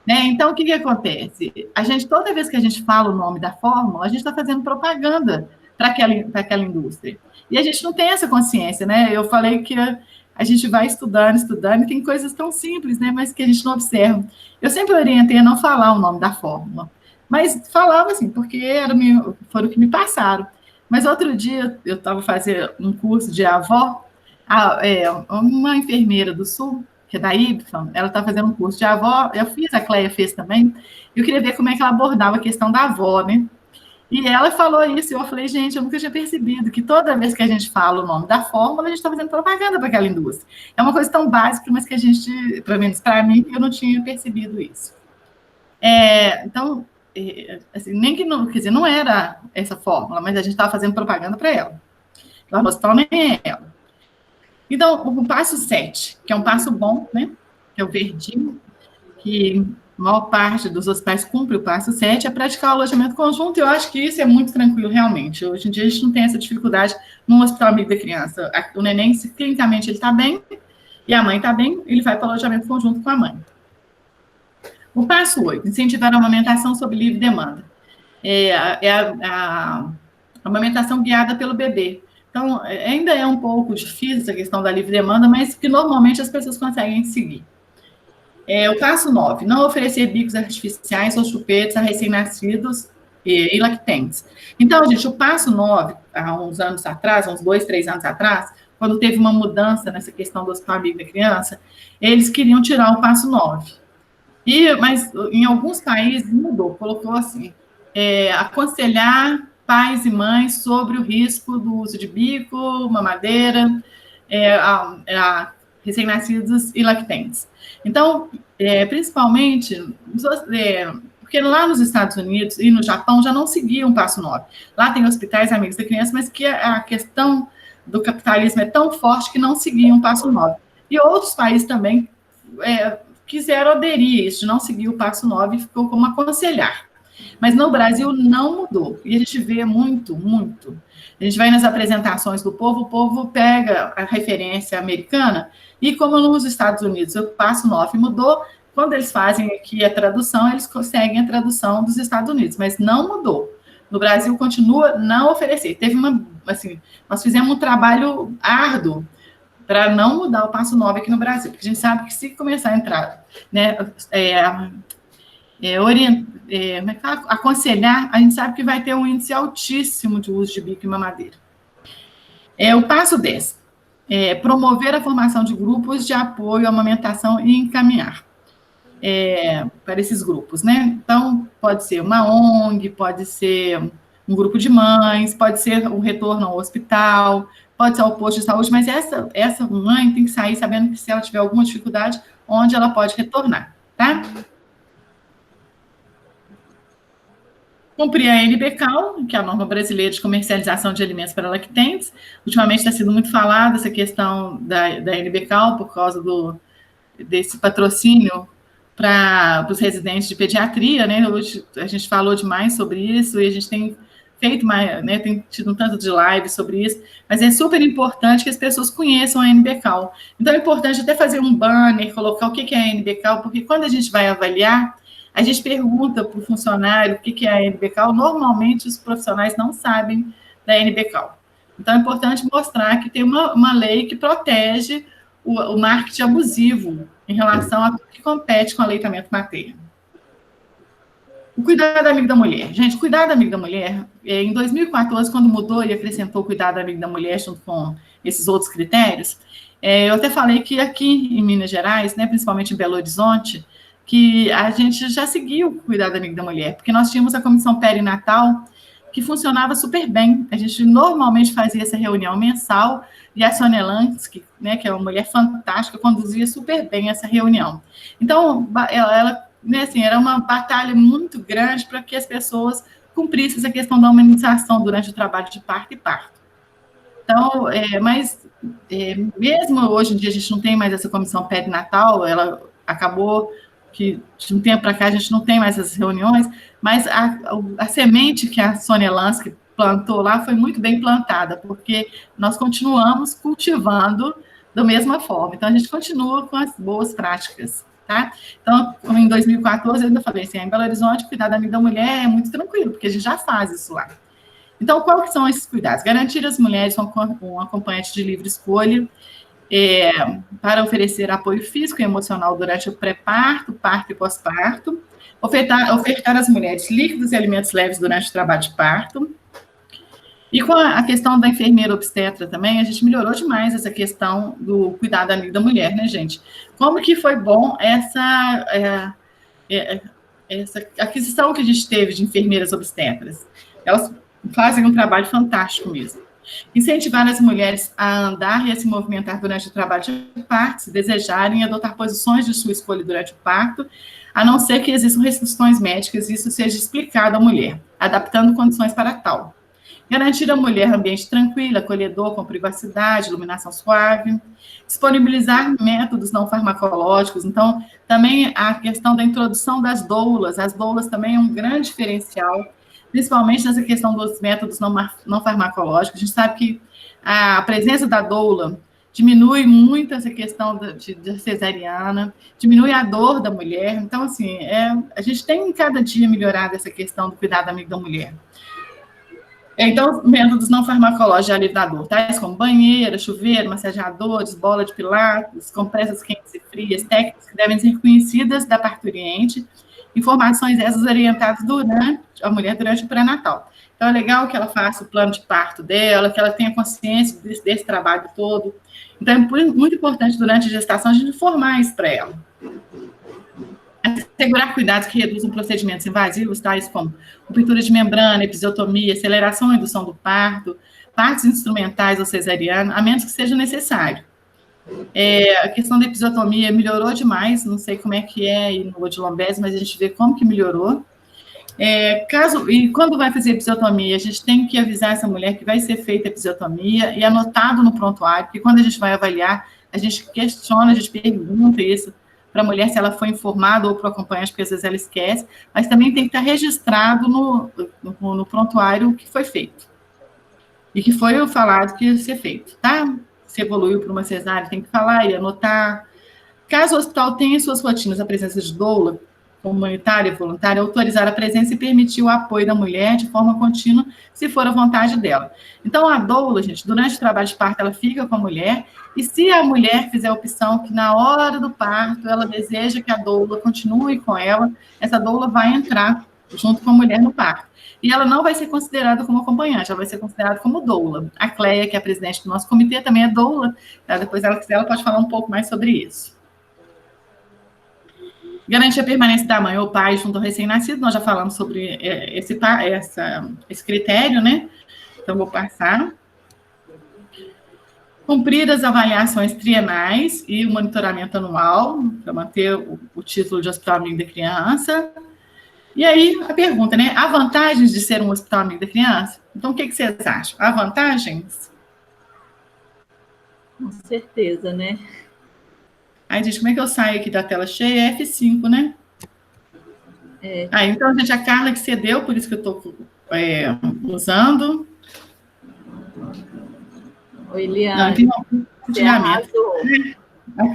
B: Né? Então, o que acontece? Toda vez que a gente fala o nome da fórmula, a gente está fazendo propaganda para aquela indústria. E a gente não tem essa consciência, né? Eu falei que a gente vai estudando, e tem coisas tão simples, né? Mas que a gente não observa. Eu sempre orientei a não falar o nome da fórmula, mas falava assim, porque foram o que me passaram. Mas outro dia eu estava fazendo um curso de avó, uma enfermeira do Sul, que é da Y, ela está fazendo um curso de avó, eu fiz, a Cleia fez também, eu queria ver como é que ela abordava a questão da avó, né? E ela falou isso, e eu falei, gente, eu nunca tinha percebido que toda vez que a gente fala o nome da fórmula, a gente está fazendo propaganda para aquela indústria. É uma coisa tão básica, mas que a gente, pelo menos para mim, eu não tinha percebido isso. Então, assim, nem que não, quer dizer, não era essa fórmula, mas a gente estava fazendo propaganda para ela. O hospital nem é ela. Então, o passo 7, que é um passo bom, né? Que é o verdinho, que a maior parte dos hospitais cumpre o passo 7, é praticar o alojamento conjunto, e eu acho que isso é muito tranquilo, realmente. Hoje em dia, a gente não tem essa dificuldade no hospital amigo da criança. O neném, se clinicamente ele está bem, e a mãe está bem, ele vai para o alojamento conjunto com a mãe. O passo 8, incentivar a amamentação sob livre demanda. A amamentação guiada pelo bebê. Então, ainda é um pouco difícil a questão da livre demanda, mas que normalmente as pessoas conseguem seguir. O passo 9, não oferecer bicos artificiais ou chupetes a recém-nascidos e lactentes. Então, gente, o passo 9, há uns anos atrás, uns 2, 3 anos atrás, quando teve uma mudança nessa questão do hospital amigo da criança, eles queriam tirar o passo 9. Mas em alguns países mudou, colocou assim, aconselhar pais e mães sobre o risco do uso de bico, mamadeira, a recém-nascidos e lactentes. Então, principalmente, porque lá nos Estados Unidos e no Japão já não seguiam o passo 9. Lá tem hospitais amigos da criança, mas que a questão do capitalismo é tão forte que não seguiam o passo 9. E outros países também quiseram aderir a isso, não seguir o passo 9 e ficou como aconselhar. Mas no Brasil não mudou. E a gente vê muito, muito. A gente vai nas apresentações do povo, o povo pega a referência americana, e como nos Estados Unidos o passo 9 mudou, quando eles fazem aqui a tradução, eles conseguem a tradução dos Estados Unidos, mas não mudou. No Brasil continua não oferecer. Nós fizemos um trabalho árduo para não mudar o passo 9 aqui no Brasil, porque a gente sabe que se começar a entrar, né, aconselhar, a gente sabe que vai ter um índice altíssimo de uso de bico e mamadeira. O passo 10, promover a formação de grupos de apoio à amamentação e encaminhar para esses grupos, né? Então, pode ser uma ONG, pode ser um grupo de mães, pode ser um retorno ao hospital, pode ser ao posto de saúde, mas essa mãe tem que sair sabendo que se ela tiver alguma dificuldade, onde ela pode retornar, tá? Cumprir a NBCAL, que é a norma brasileira de comercialização de alimentos para lactentes. Ultimamente está sendo muito falada essa questão da NBCAL por causa desse patrocínio para os residentes de pediatria, né? Hoje a gente falou demais sobre isso e a gente tem feito mais, né? Tem tido um tanto de live sobre isso, mas é super importante que as pessoas conheçam a NBCAL. Então é importante até fazer um banner, colocar o que é a NBCAL, porque quando a gente vai avaliar, a gente pergunta para o funcionário o que é a NBCAL, normalmente os profissionais não sabem da NBCAL. Então, é importante mostrar que tem uma lei que protege o marketing abusivo em relação a tudo que compete com o aleitamento materno. O cuidado amigo da mulher. Gente, cuidado amigo da mulher, em 2014, quando mudou e acrescentou o cuidado amigo da mulher junto com esses outros critérios, eu até falei que aqui em Minas Gerais, né, principalmente em Belo Horizonte, que a gente já seguiu o cuidado amigo da mulher, porque nós tínhamos a comissão perinatal que funcionava super bem. A gente normalmente fazia essa reunião mensal e a Sônia Lansky, né, que é uma mulher fantástica, conduzia super bem essa reunião. Então, ela né, assim, era uma batalha muito grande para que as pessoas cumprisse essa questão da humanização durante o trabalho de parto e parto. Então, mesmo hoje em dia a gente não tem mais essa comissão perinatal, ela acabou que de um tempo para cá a gente não tem mais essas reuniões, mas a semente que a Sônia Lansky plantou lá foi muito bem plantada, porque nós continuamos cultivando da mesma forma. Então, a gente continua com as boas práticas, tá? Então, em 2014, eu ainda falei assim, em Belo Horizonte, cuidar da vida da mulher é muito tranquilo, porque a gente já faz isso lá. Então, quais são esses cuidados? Garantir às mulheres um acompanhante de livre escolha, para oferecer apoio físico e emocional durante o pré-parto, parto e pós-parto, ofertar às mulheres líquidos e alimentos leves durante o trabalho de parto. E com a questão da enfermeira obstetra também, a gente melhorou demais essa questão do cuidado amigo da mulher, né, gente? Como que foi bom essa aquisição que a gente teve de enfermeiras obstetras. Elas fazem um trabalho fantástico mesmo. Incentivar as mulheres a andar e a se movimentar durante o trabalho de parto, se desejarem, adotar posições de sua escolha durante o parto, a não ser que existam restrições médicas e isso seja explicado à mulher, adaptando condições para tal. Garantir à mulher ambiente tranquilo, acolhedor, com privacidade, iluminação suave. Disponibilizar métodos não farmacológicos. Então, também a questão da introdução das doulas. As doulas também é um grande diferencial, principalmente nessa questão dos métodos não farmacológicos. A gente sabe que a presença da doula diminui muito essa questão de cesariana, diminui a dor da mulher. Então, assim, a gente tem cada dia melhorado essa questão do cuidado amigo da mulher. Então, métodos não farmacológicos de alívio da dor, tais como banheira, chuveiro, massageadores, bola de pilates, compressas quentes e frias, técnicas que devem ser conhecidas da parturiente, informações essas orientadas a mulher durante o pré-natal. Então, é legal que ela faça o plano de parto dela, que ela tenha consciência desse trabalho todo. Então, é muito importante, durante a gestação, a gente informar isso para ela. Assegurar cuidados que reduzam procedimentos invasivos, tais como ruptura de membrana, episiotomia, aceleração ou indução do parto, partos instrumentais ou cesariano, a menos que seja necessário. A questão da episiotomia melhorou demais, não sei como é que é no Odilon-Bez, mas a gente vê como que melhorou. E quando vai fazer episiotomia, a gente tem que avisar essa mulher que vai ser feita a episiotomia e anotado no prontuário, porque quando a gente vai avaliar, a gente questiona, a gente pergunta isso para a mulher se ela foi informada ou para o acompanhante, porque às vezes ela esquece, mas também tem que estar registrado no prontuário o que foi feito. E que foi falado que ia ser feito, tá? Se evoluiu para uma cesárea, tem que falar e anotar. Caso o hospital tenha em suas rotinas a presença de doula, comunitária e voluntária, autorizar a presença e permitir o apoio da mulher de forma contínua, se for a vontade dela. Então, a doula, gente, durante o trabalho de parto, ela fica com a mulher, e se a mulher fizer a opção que na hora do parto ela deseja que a doula continue com ela, essa doula vai entrar junto com a mulher no parto. E ela não vai ser considerada como acompanhante, ela vai ser considerada como doula. A Cleia, que é a presidente do nosso comitê, também é doula, tá? Depois, se ela quiser, ela pode falar um pouco mais sobre isso. Garantir a permanência da mãe ou pai junto ao recém-nascido, nós já falamos sobre esse critério, né? Então, vou passar. Cumprir as avaliações trienais e o monitoramento anual, para manter o título de Hospital Amigo da Criança. E aí, a pergunta, né? Há vantagens de ser um Hospital Amigo da Criança? Então, o que vocês acham? Há vantagens?
A: Com certeza, né?
B: Aí, gente, como é que eu saio aqui da tela cheia? F5, né? Então, gente, a Carla que cedeu, por isso que eu estou usando.
A: Oi, Eliane.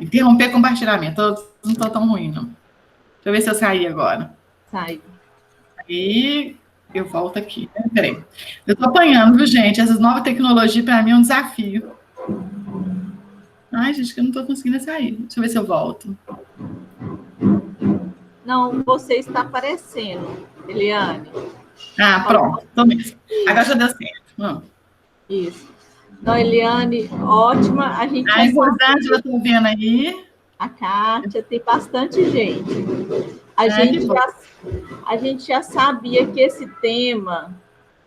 B: Interromper compartilhamento. Não estou tão ruim, não. Deixa eu ver se eu saí agora.
A: Sai.
B: Aí, eu volto aqui. Né? Peraí. Eu estou apanhando, viu, gente? Essas novas tecnologias, para mim, é um desafio. Ai, gente, que eu não estou conseguindo sair. Deixa eu ver se eu volto.
A: Não, você está aparecendo, Eliane.
B: Pronto. Tô mesmo. Agora já deu certo.
A: Isso. Não, Eliane, ótima. A gente
B: Rosângela, estou vendo aí.
A: A Kátia, tem bastante gente. A gente já sabia que esse tema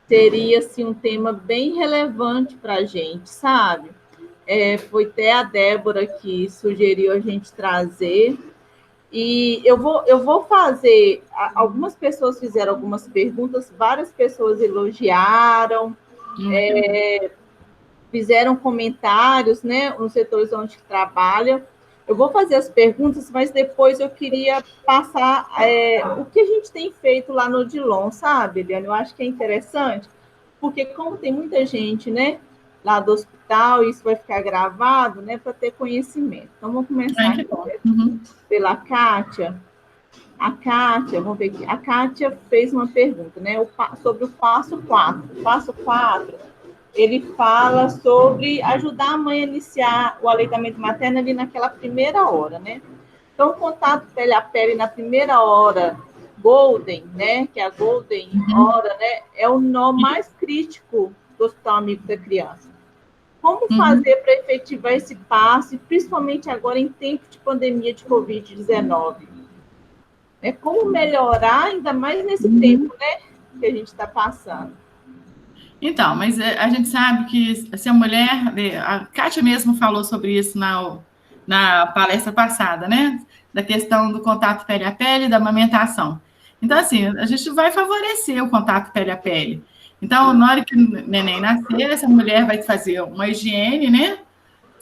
A: seria assim, um tema bem relevante para a gente, sabe? Foi até a Débora que sugeriu a gente trazer. E eu vou fazer, algumas pessoas fizeram algumas perguntas, várias pessoas elogiaram, fizeram comentários, né, nos setores onde trabalham. Eu vou fazer as perguntas, mas depois eu queria passar o que a gente tem feito lá no Odilon, sabe, Eliane? Eu acho que é interessante, porque como tem muita gente, né, lá do hospital, isso vai ficar gravado, né, para ter conhecimento. Então, vamos começar aqui pela Kátia. A Kátia, vamos ver aqui, a Kátia fez uma pergunta, né, sobre o passo 4. O passo 4, ele fala sobre ajudar a mãe a iniciar o aleitamento materno ali naquela primeira hora, né? Então, o contato pele a pele na primeira hora, Golden, né? Que é a Golden hora, né? É o nó mais crítico do Hospital Amigo da Criança. Como fazer para efetivar esse passo, principalmente agora em tempo de pandemia de Covid-19? Como melhorar, ainda mais nesse tempo, né? Que a gente está passando.
B: Então, mas a gente sabe que se a mulher, a Kátia mesmo falou sobre isso na palestra passada, né? Da questão do contato pele a pele, da amamentação. Então, assim, a gente vai favorecer o contato pele a pele. Então, na hora que o neném nascer, essa mulher vai fazer uma higiene, né?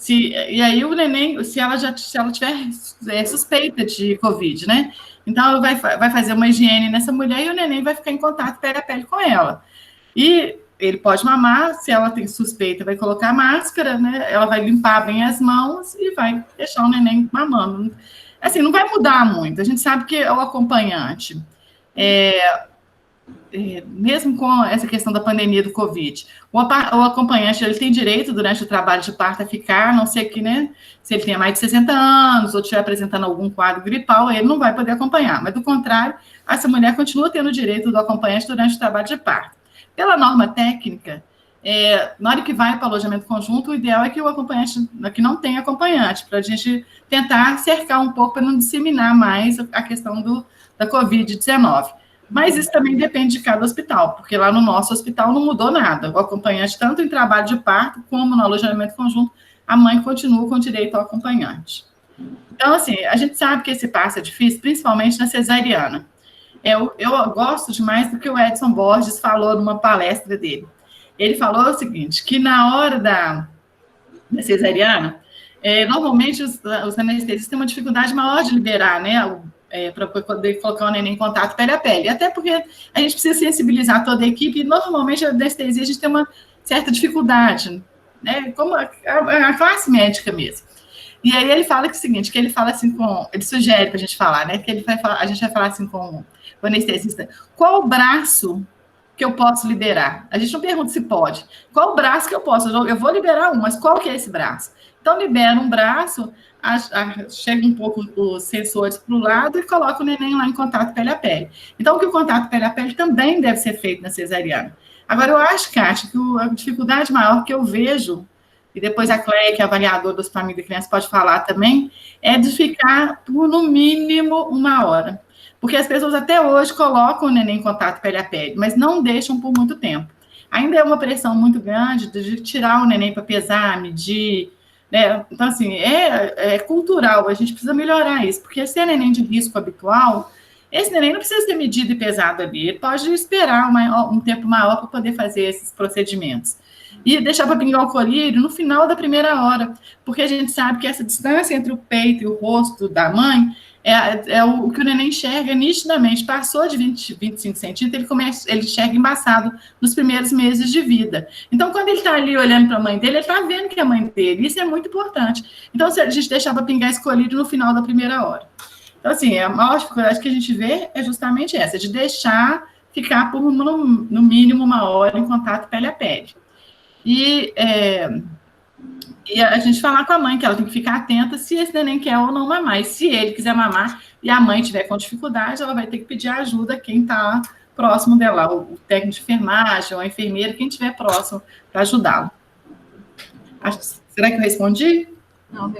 B: E aí o neném, se ela tiver suspeita de Covid, né? Então, ela vai fazer uma higiene nessa mulher e o neném vai ficar em contato pele a pele com ela. E ele pode mamar, se ela tem suspeita, vai colocar máscara, né? Ela vai limpar bem as mãos e vai deixar o neném mamando. Assim, não vai mudar muito. A gente sabe que o acompanhante, mesmo com essa questão da pandemia do Covid, o acompanhante ele tem direito, durante o trabalho de parto, a ficar, a não ser que, né, se ele tenha mais de 60 anos ou estiver apresentando algum quadro gripal, ele não vai poder acompanhar. Mas, do contrário, essa mulher continua tendo o direito do acompanhante durante o trabalho de parto. Pela norma técnica, na hora que vai para o alojamento conjunto, o ideal é que o acompanhante, que não tem acompanhante, para a gente tentar cercar um pouco, para não disseminar mais a questão da Covid-19. Mas isso também depende de cada hospital, porque lá no nosso hospital não mudou nada. O acompanhante, tanto em trabalho de parto, como no alojamento conjunto, a mãe continua com direito ao acompanhante. Então, assim, a gente sabe que esse passo é difícil, principalmente na cesariana. Eu gosto demais do que o Edson Borges falou numa palestra dele. Ele falou o seguinte, que na hora da cesariana, normalmente os anestesistas têm uma dificuldade maior de liberar, né, para poder colocar o neném em contato pele a pele. Até porque a gente precisa sensibilizar toda a equipe, e normalmente a anestesia a gente tem uma certa dificuldade, né, como a classe médica mesmo. E aí ele fala que é o seguinte, que ele fala assim ele sugere para a gente falar, né, que a gente vai falar assim com o anestesista, qual braço que eu posso liberar? A gente não pergunta se pode. Qual o braço que eu posso? Eu vou liberar um, mas qual que é esse braço? Então, libera um braço, chega um pouco os sensores para o lado e coloca o neném lá em contato pele a pele. Então, que o contato pele a pele também deve ser feito na cesariana. Agora, eu acho, Kátia, que a dificuldade maior que eu vejo, e depois a Cleia, que é avaliadora dos famílias e crianças, pode falar também, é de ficar por, no mínimo, 1 hora. Porque as pessoas até hoje colocam o neném em contato pele a pele, mas não deixam por muito tempo. Ainda é uma pressão muito grande de tirar o neném para pesar, medir, né? Então, assim, é cultural, a gente precisa melhorar isso, porque se é neném de risco habitual, esse neném não precisa ser medido e pesado ali, ele pode esperar um tempo maior para poder fazer esses procedimentos. E deixar para pingar o colírio no final da primeira hora, porque a gente sabe que essa distância entre o peito e o rosto da mãe é o que o neném enxerga nitidamente. Passou de 25 centímetros, ele enxerga embaçado nos primeiros meses de vida. Então, quando ele está ali olhando para a mãe dele, ele está vendo que é a mãe dele. Isso é muito importante. Então, se a gente deixar para pingar esse colírio no final da primeira hora. Então, assim, a maior dificuldade que a gente vê é justamente essa, de deixar ficar por, no mínimo, 1 hora em contato pele a pele. E a gente falar com a mãe que ela tem que ficar atenta se esse neném quer ou não mamar. E se ele quiser mamar e a mãe tiver com dificuldade, ela vai ter que pedir ajuda a quem está próximo dela, o técnico de enfermagem ou a enfermeira, quem estiver próximo, para ajudá-lo. Será que eu respondi?
A: Não,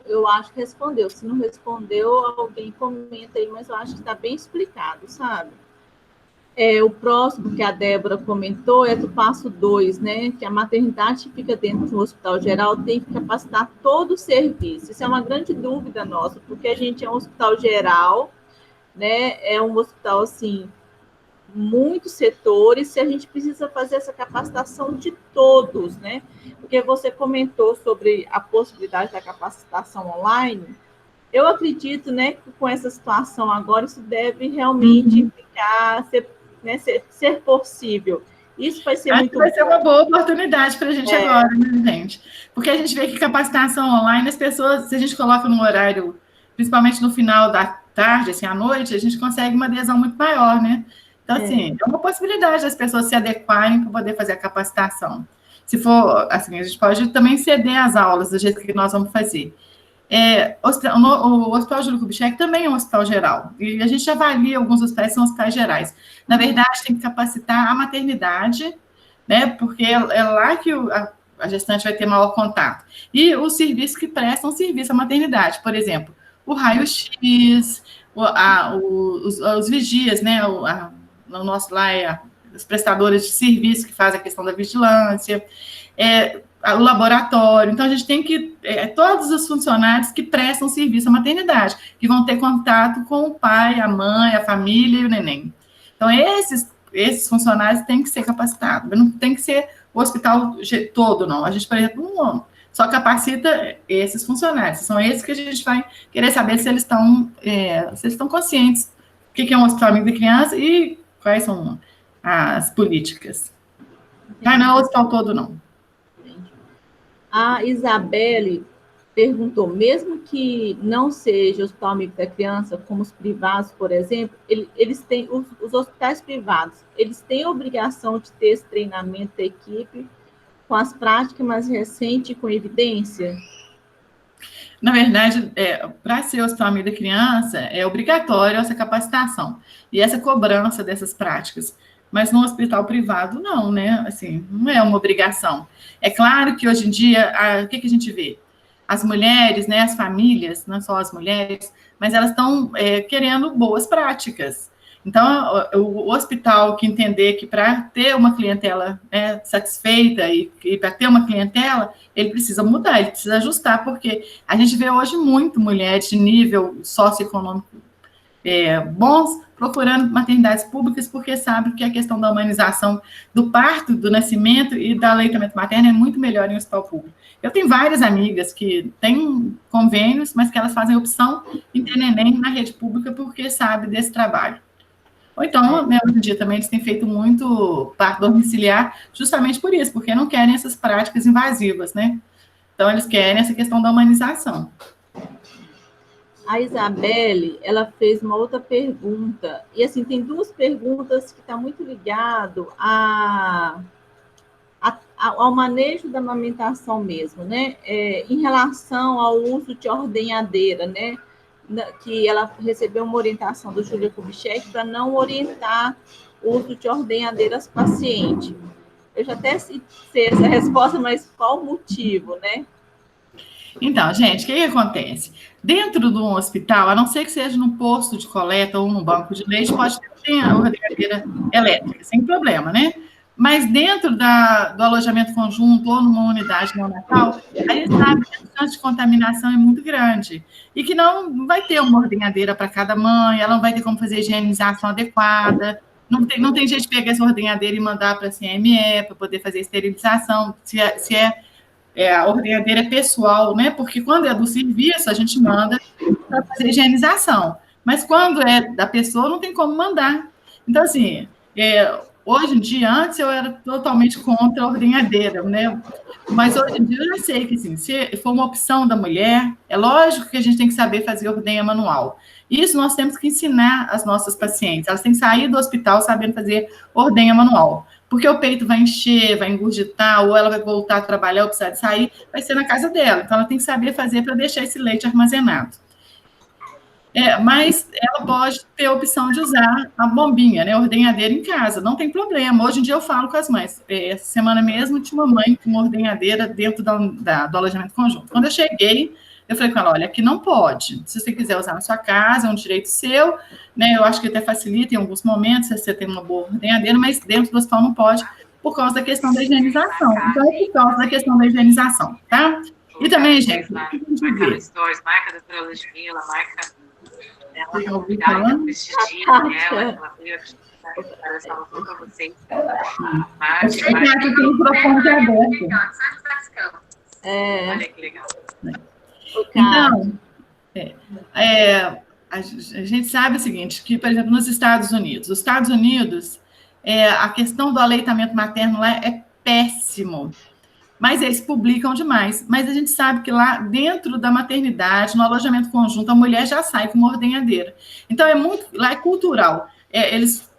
A: eu acho que respondeu. Se não respondeu, alguém comenta aí, mas eu acho que está bem explicado, sabe? O próximo que a Débora comentou é do passo 2, né? Que a maternidade que fica dentro do hospital geral tem que capacitar todo o serviço. Isso é uma grande dúvida nossa, porque a gente é um hospital geral, né? É um hospital, assim, muitos setores, e a gente precisa fazer essa capacitação de todos, né? Porque você comentou sobre a possibilidade da capacitação online. Eu acredito, né, que com essa situação agora, isso deve realmente ficar, ser possível. Isso vai ser
B: Acho
A: muito
B: que vai
A: bom.
B: ser uma boa oportunidade para a gente agora, né, gente? Porque a gente vê que capacitação online, as pessoas, se a gente coloca num horário, principalmente no final da tarde, assim, à noite, a gente consegue uma adesão muito maior, né? Então, assim, é uma possibilidade das pessoas se adequarem para poder fazer a capacitação. Se for, assim, a gente pode também ceder as aulas do jeito que nós vamos fazer. O Hospital Júlio Kubitschek também é um hospital geral, e a gente avalia alguns hospitais que são hospitais gerais. Na verdade, tem que capacitar a maternidade, né, porque é lá que a gestante vai ter maior contato. E os serviços que prestam serviço à maternidade, por exemplo, o raio-x, os vigias, né, no nosso lá os prestadores de serviço que fazem a questão da vigilância, o laboratório. Então, a gente tem que... todos os funcionários que prestam serviço à maternidade, que vão ter contato com o pai, a mãe, a família e o neném. Então, esses funcionários têm que ser capacitados. Não tem que ser o hospital todo, não. A gente, por exemplo, só capacita esses funcionários. São esses que a gente vai querer saber se eles estão conscientes do que é um hospital amigo de criança e quais são as políticas. Mas não é o hospital todo, não.
A: A Isabelle perguntou, mesmo que não seja o Hospital Amigo da Criança, como os privados, por exemplo, eles têm, os hospitais privados, eles têm a obrigação de ter esse treinamento da equipe com as práticas mais recentes e com evidência?
B: Na verdade, para ser Hospital Amigo da Criança, é obrigatório essa capacitação e essa cobrança dessas práticas. Mas no hospital privado, não, né? Assim, não é uma obrigação. É claro que hoje em dia, o que a gente vê? As mulheres, né, as famílias, não só as mulheres, mas elas estão querendo boas práticas. Então, o hospital que entender que para ter uma clientela satisfeita e para ter uma clientela, ele precisa mudar, ele precisa ajustar, porque a gente vê hoje muito mulheres de nível socioeconômico bons procurando maternidades públicas, porque sabe que a questão da humanização do parto, do nascimento e do aleitamento materno é muito melhor em hospital público. Eu tenho várias amigas que têm convênios, mas que elas fazem opção em ter neném na rede pública porque sabe desse trabalho. Ou então, né, hoje em dia também eles têm feito muito parto domiciliar justamente por isso, porque não querem essas práticas invasivas, né? Então, eles querem essa questão da humanização.
A: A Isabelle, ela fez uma outra pergunta, e assim, tem duas perguntas que estão muito ligadas ao manejo da amamentação mesmo, né? Em relação ao uso de ordenhadeira, né? Que ela recebeu uma orientação do Júlio Kubitschek para não orientar o uso de ordenhadeiras paciente. Eu já até sei essa resposta, mas qual o motivo, né?
B: Então, gente, o que acontece? Dentro de um hospital, a não ser que seja num posto de coleta ou num banco de leite, pode ter a ordenhadeira elétrica, sem problema, né? Mas dentro do alojamento conjunto ou numa unidade neonatal, a gente sabe que a chance de contaminação é muito grande e que não vai ter uma ordenhadeira para cada mãe, ela não vai ter como fazer higienização adequada, não tem jeito de pegar essa ordenhadeira e mandar para a CME para poder fazer esterilização, a ordenhadeira é pessoal, né? Porque quando é do serviço, a gente manda para fazer higienização. Mas quando é da pessoa, não tem como mandar. Então, assim, hoje em dia, antes eu era totalmente contra a ordenhadeira, né? Mas hoje em dia eu já sei que, assim, se for uma opção da mulher, é lógico que a gente tem que saber fazer ordenha manual. Isso nós temos que ensinar as nossas pacientes. Elas têm que sair do hospital sabendo fazer ordenha manual. Porque o peito vai encher, vai engurgitar, ou ela vai voltar a trabalhar ou precisar de sair, vai ser na casa dela. Então, ela tem que saber fazer para deixar esse leite armazenado. Mas ela pode ter a opção de usar a bombinha, né, a ordenhadeira em casa, não tem problema. Hoje em dia eu falo com as mães. Essa semana mesmo tinha uma mãe com uma ordenhadeira dentro do alojamento conjunto. Quando eu cheguei, Eu falei com ela, olha, aqui não pode. Se você quiser usar na sua casa, é um direito seu, né? Eu acho que até facilita em alguns momentos, se você tem uma boa ordenhadeira, mas dentro do hospital não pode, por causa da questão da higienização. Então, é por causa da questão da higienização, tá? E também, gente, o que a gente vê?
C: Marca da doutora Ludmilla, marca
B: Vocês vão ouvir falando?
C: Ela estava falando para vocês.
B: Eu sei que aqui tem o microfone aberto.
C: Olha que legal.
B: Então, a gente sabe o seguinte, que, por exemplo, nos Estados Unidos, a questão do aleitamento materno lá é péssimo, mas eles publicam demais. Mas a gente sabe que lá dentro da maternidade, no alojamento conjunto, a mulher já sai com uma ordenhadeira. Então, lá é cultural. Eles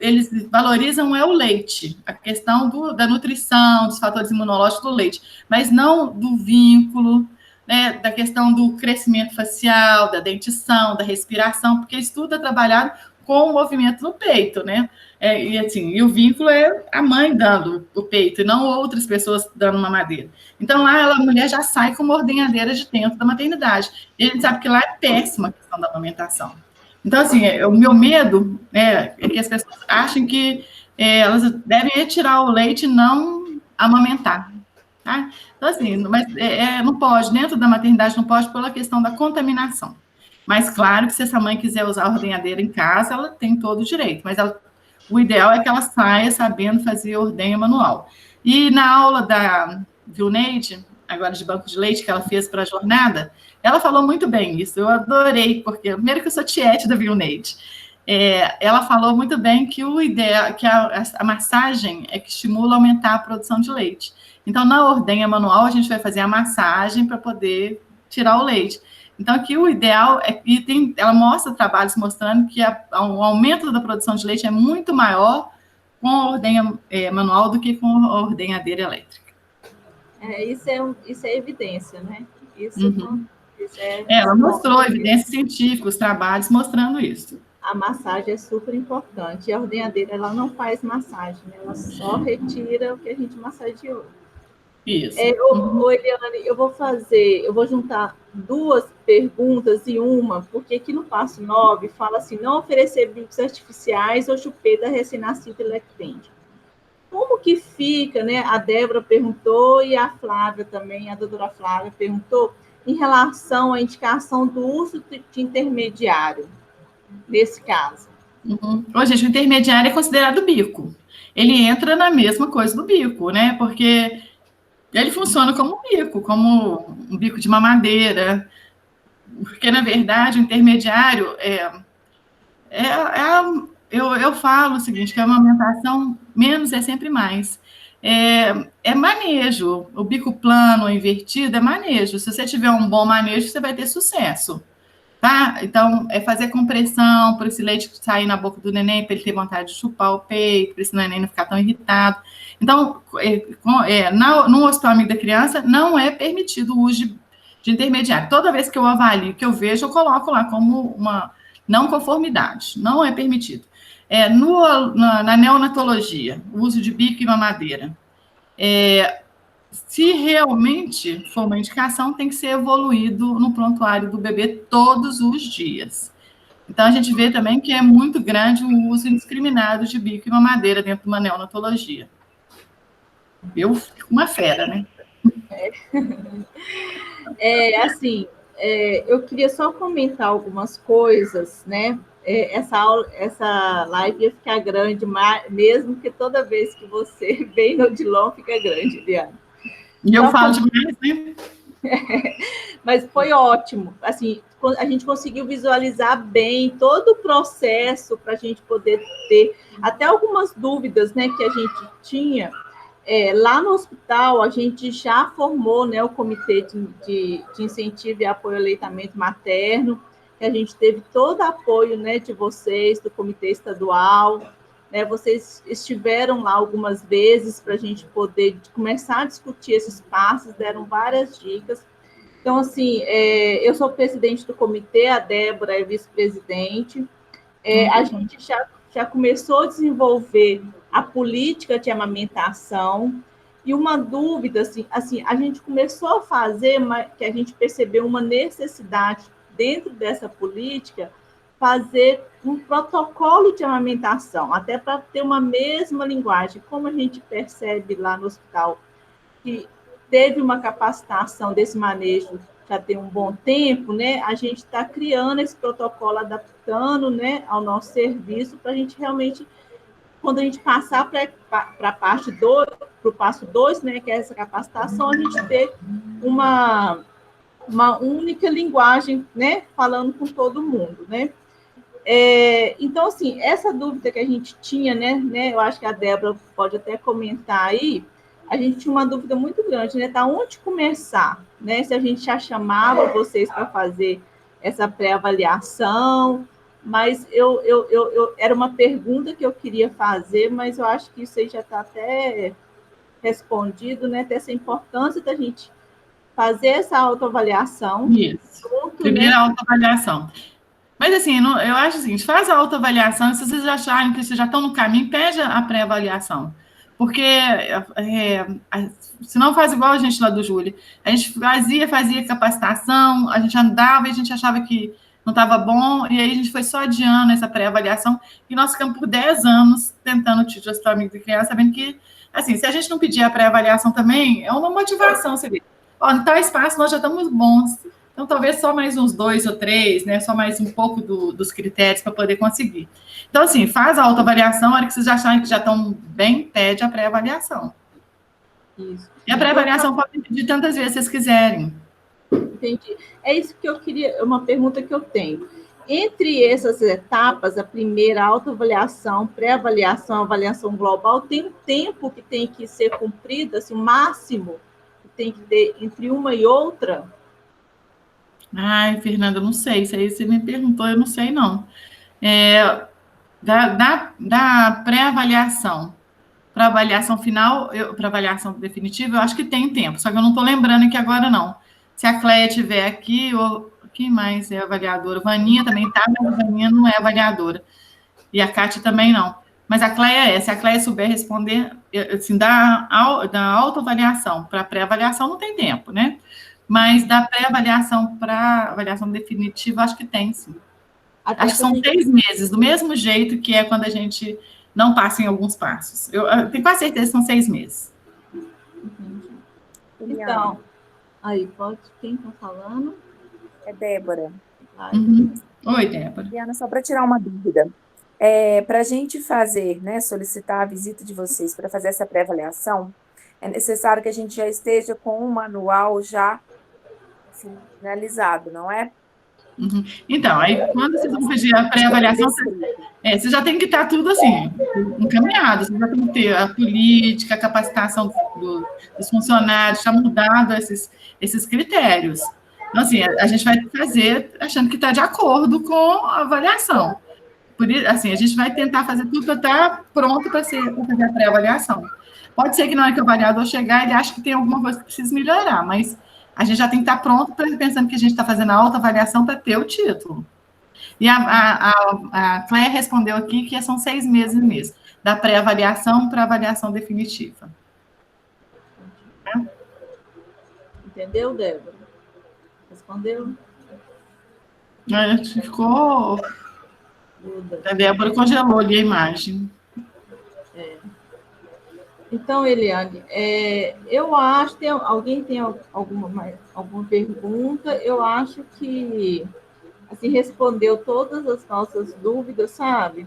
B: valorizam o leite, a questão da nutrição, dos fatores imunológicos do leite, mas não do vínculo, né, da questão do crescimento facial, da dentição, da respiração, porque isso tudo é trabalhado com o movimento no peito, né? E o vínculo é a mãe dando o peito, e não outras pessoas dando mamadeira. Então, lá a mulher já sai com uma ordenhadeira de dentro da maternidade. E a gente sabe que lá é péssima a questão da amamentação. Então, assim, o meu medo é que as pessoas achem que elas devem retirar o leite e não amamentar. Tá? Então, assim, mas não pode, dentro da maternidade não pode pela questão da contaminação. Mas, claro que se essa mãe quiser usar a ordenhadeira em casa, ela tem todo o direito, mas o ideal é que ela saia sabendo fazer ordenha manual. E na aula da Vilneide, agora de banco de leite, que ela fez para a jornada, ela falou muito bem isso, eu adorei, porque, primeiro que eu sou tiete da Vilneide, ela falou muito bem que o ideal, que a massagem é que estimula a aumentar a produção de leite. Então, na ordenha manual, a gente vai fazer a massagem para poder tirar o leite. Então, aqui o ideal ela mostra trabalhos mostrando que o aumento da produção de leite é muito maior com a ordenha manual do que com a ordenhadeira elétrica.
A: Isso é evidência, né?
B: Ela mostrou evidências científicas, trabalhos mostrando isso.
A: A massagem é super importante. E a ordenhadeira, ela não faz massagem, né? Ela só retira o que a gente massageou.
B: Isso.
A: Eliane, eu vou juntar duas perguntas em uma, porque aqui no passo 9 fala assim, não oferecer bicos artificiais ou chupeta recém-nascida e lactente. Como que fica, né? A Débora perguntou e a Flávia também, a doutora Flávia perguntou, em relação à indicação do uso de intermediário, nesse caso.
B: Gente, o intermediário é considerado bico. Ele entra na mesma coisa do bico, né? Porque ele funciona como um bico, como um bico de mamadeira, porque, na verdade, o intermediário eu falo o seguinte, que a amamentação menos é sempre mais. É manejo, o bico plano, invertido, é manejo. Se você tiver um bom manejo, você vai ter sucesso. Tá? Então, é fazer compressão para esse leite sair na boca do neném, para ele ter vontade de chupar o peito, para esse neném não ficar tão irritado. Então, no Hospital Amigo da Criança, não é permitido o uso de intermediário. Toda vez que eu avalio, que eu vejo, eu coloco lá como uma não conformidade. Não é permitido. Na neonatologia, o uso de bico e mamadeira. Se realmente for uma indicação, tem que ser evoluído no prontuário do bebê todos os dias. Então, a gente vê também que é muito grande o uso indiscriminado de bico e mamadeira dentro de uma neonatologia. Eu fico uma fera, né?
A: Eu queria só comentar algumas coisas, né? Essa live ia ficar grande, mesmo que toda vez que você vem no Odilon, fica grande, Eliane.
B: E eu falo demais, né?
A: Mas foi ótimo. Assim, a gente conseguiu visualizar bem todo o processo para a gente poder ter até algumas dúvidas, né, que a gente tinha. Lá no hospital, a gente já formou, né, o Comitê de Incentivo e Apoio ao Aleitamento Materno, que a gente teve todo o apoio, né, de vocês, do Comitê Estadual. Vocês estiveram lá algumas vezes para a gente poder começar a discutir esses passos, deram várias dicas. Então, assim, eu sou presidente do comitê, a Débora é vice-presidente. A gente já começou a desenvolver a política de amamentação, E uma dúvida, assim, a gente começou a fazer, que a gente percebeu uma necessidade dentro dessa política, fazer um protocolo de amamentação, até para ter uma mesma linguagem. Como a gente percebe lá no hospital que teve uma capacitação desse manejo já tem um bom tempo, né? A gente está criando esse protocolo, adaptando, né, ao nosso serviço, para a gente realmente, quando a gente passar para a parte 2, para o passo 2, né, que é essa capacitação, a gente ter uma única linguagem, né, falando com todo mundo, né? Então, assim, essa dúvida que a gente tinha, né, eu acho que a Débora pode até comentar aí, a gente tinha uma dúvida muito grande, né? Tá onde começar, né? Se a gente já chamava vocês para fazer essa pré-avaliação, mas era uma pergunta que eu queria fazer, mas eu acho que isso aí já está até respondido, né? Até essa importância da gente fazer essa autoavaliação.
B: Isso. Primeiro, né? A autoavaliação. Mas, assim, eu acho o seguinte, faz a autoavaliação, e se vocês acharem que vocês já estão no caminho, pede a pré-avaliação. Porque, se não faz igual a gente lá do Júlio, a gente fazia capacitação, a gente andava e a gente achava que não estava bom, e aí a gente foi só adiando essa pré-avaliação, e nós ficamos por 10 anos tentando o título de amigo de criança, sabendo que, assim, se a gente não pedir a pré-avaliação também, é uma motivação, você vê. Ó, em tal espaço nós já estamos bons, então talvez só mais uns 2 ou 3, né, só mais um pouco dos critérios para poder conseguir. Então, assim, faz a autoavaliação, a hora que vocês acharem que já estão bem, pede a pré-avaliação. Isso. E a pré-avaliação pode pedir tantas vezes vocês quiserem.
A: Entendi. É isso que eu queria, uma pergunta que eu tenho. Entre essas etapas, a primeira, a autoavaliação, pré-avaliação, avaliação global, tem um tempo que tem que ser cumprido, assim, o máximo que tem que ter entre uma e outra?
B: Ai, Fernanda, eu não sei. Isso aí você me perguntou, eu não sei, não. Da pré-avaliação para avaliação final, para avaliação definitiva, eu acho que tem tempo, só que eu não estou lembrando aqui agora, não. Se a Cléia estiver aqui, ou quem mais é avaliadora? Vaninha também está, mas a Vaninha não é avaliadora. E a Kátia também não. Mas a Cléia é. Se a Cléia souber responder, assim, da autoavaliação para pré-avaliação não tem tempo, né? Mas da pré-avaliação para avaliação definitiva, acho que tem, sim. Acho que são 6 meses, do mesmo jeito que é quando a gente não passa em alguns passos. Eu tenho quase certeza que são 6 meses.
A: Então, aí, quem está falando?
D: É Débora.
B: Oi, Débora.
D: Diana, só para tirar uma dúvida. Para a gente fazer, né, solicitar a visita de vocês para fazer essa pré-avaliação, é necessário que a gente já esteja com o manual já finalizado, não é?
B: Então, aí quando vocês vão fazer a pré-avaliação, você já tem que estar tudo assim, encaminhado, você já tem que ter a política, a capacitação dos funcionários, já mudado esses critérios. Então, assim, a gente vai fazer achando que está de acordo com a avaliação. Por isso, assim, a gente vai tentar fazer tudo para estar pronto para fazer a pré-avaliação. Pode ser que na hora que o avaliador chegar, ele ache que tem alguma coisa que precisa melhorar, mas a gente já tem que estar pronto pensando que a gente está fazendo a autoavaliação para ter o título. E a Cléia respondeu aqui que são 6 meses mesmo, da pré-avaliação para a avaliação definitiva.
A: Entendeu, Débora? Respondeu?
B: Ficou... A Débora congelou ali a imagem.
A: Então, Eliane, eu acho que alguém tem alguma pergunta? Eu acho que assim, respondeu todas as nossas dúvidas, sabe?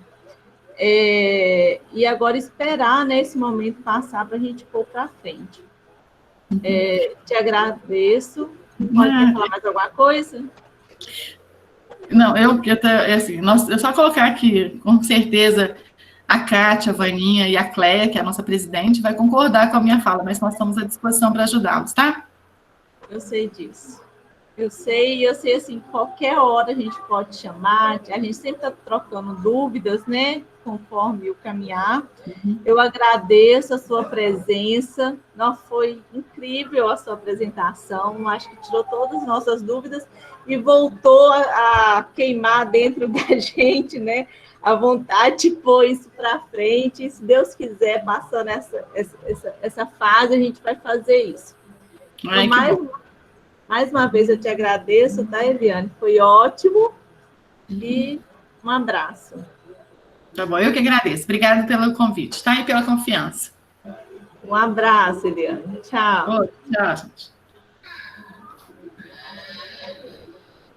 A: E agora esperar, né, esse momento passar para a gente pôr para frente. Te agradeço. Pode falar mais alguma coisa?
B: Não, assim, eu só colocar aqui, com certeza, a Kátia, a Vaninha e a Cléia, que é a nossa presidente, vai concordar com a minha fala, mas nós estamos à disposição para ajudá-los, tá?
A: Eu sei disso. Eu sei, assim, qualquer hora a gente pode chamar, a gente sempre está trocando dúvidas, né? Conforme o caminhar. Eu agradeço a sua presença. Não, foi incrível a sua apresentação. Acho que tirou todas as nossas dúvidas e voltou a queimar dentro da gente, né? A vontade de pôr isso para frente. E, se Deus quiser, passando essa fase, a gente vai fazer isso.
B: Ai,
A: então, mais uma vez eu te agradeço, tá, Eliane? Foi ótimo. E um abraço.
B: Tá bom, eu que agradeço. Obrigada pelo convite, tá? E pela confiança.
A: Um abraço, Eliane. Tchau.
B: Tchau, gente.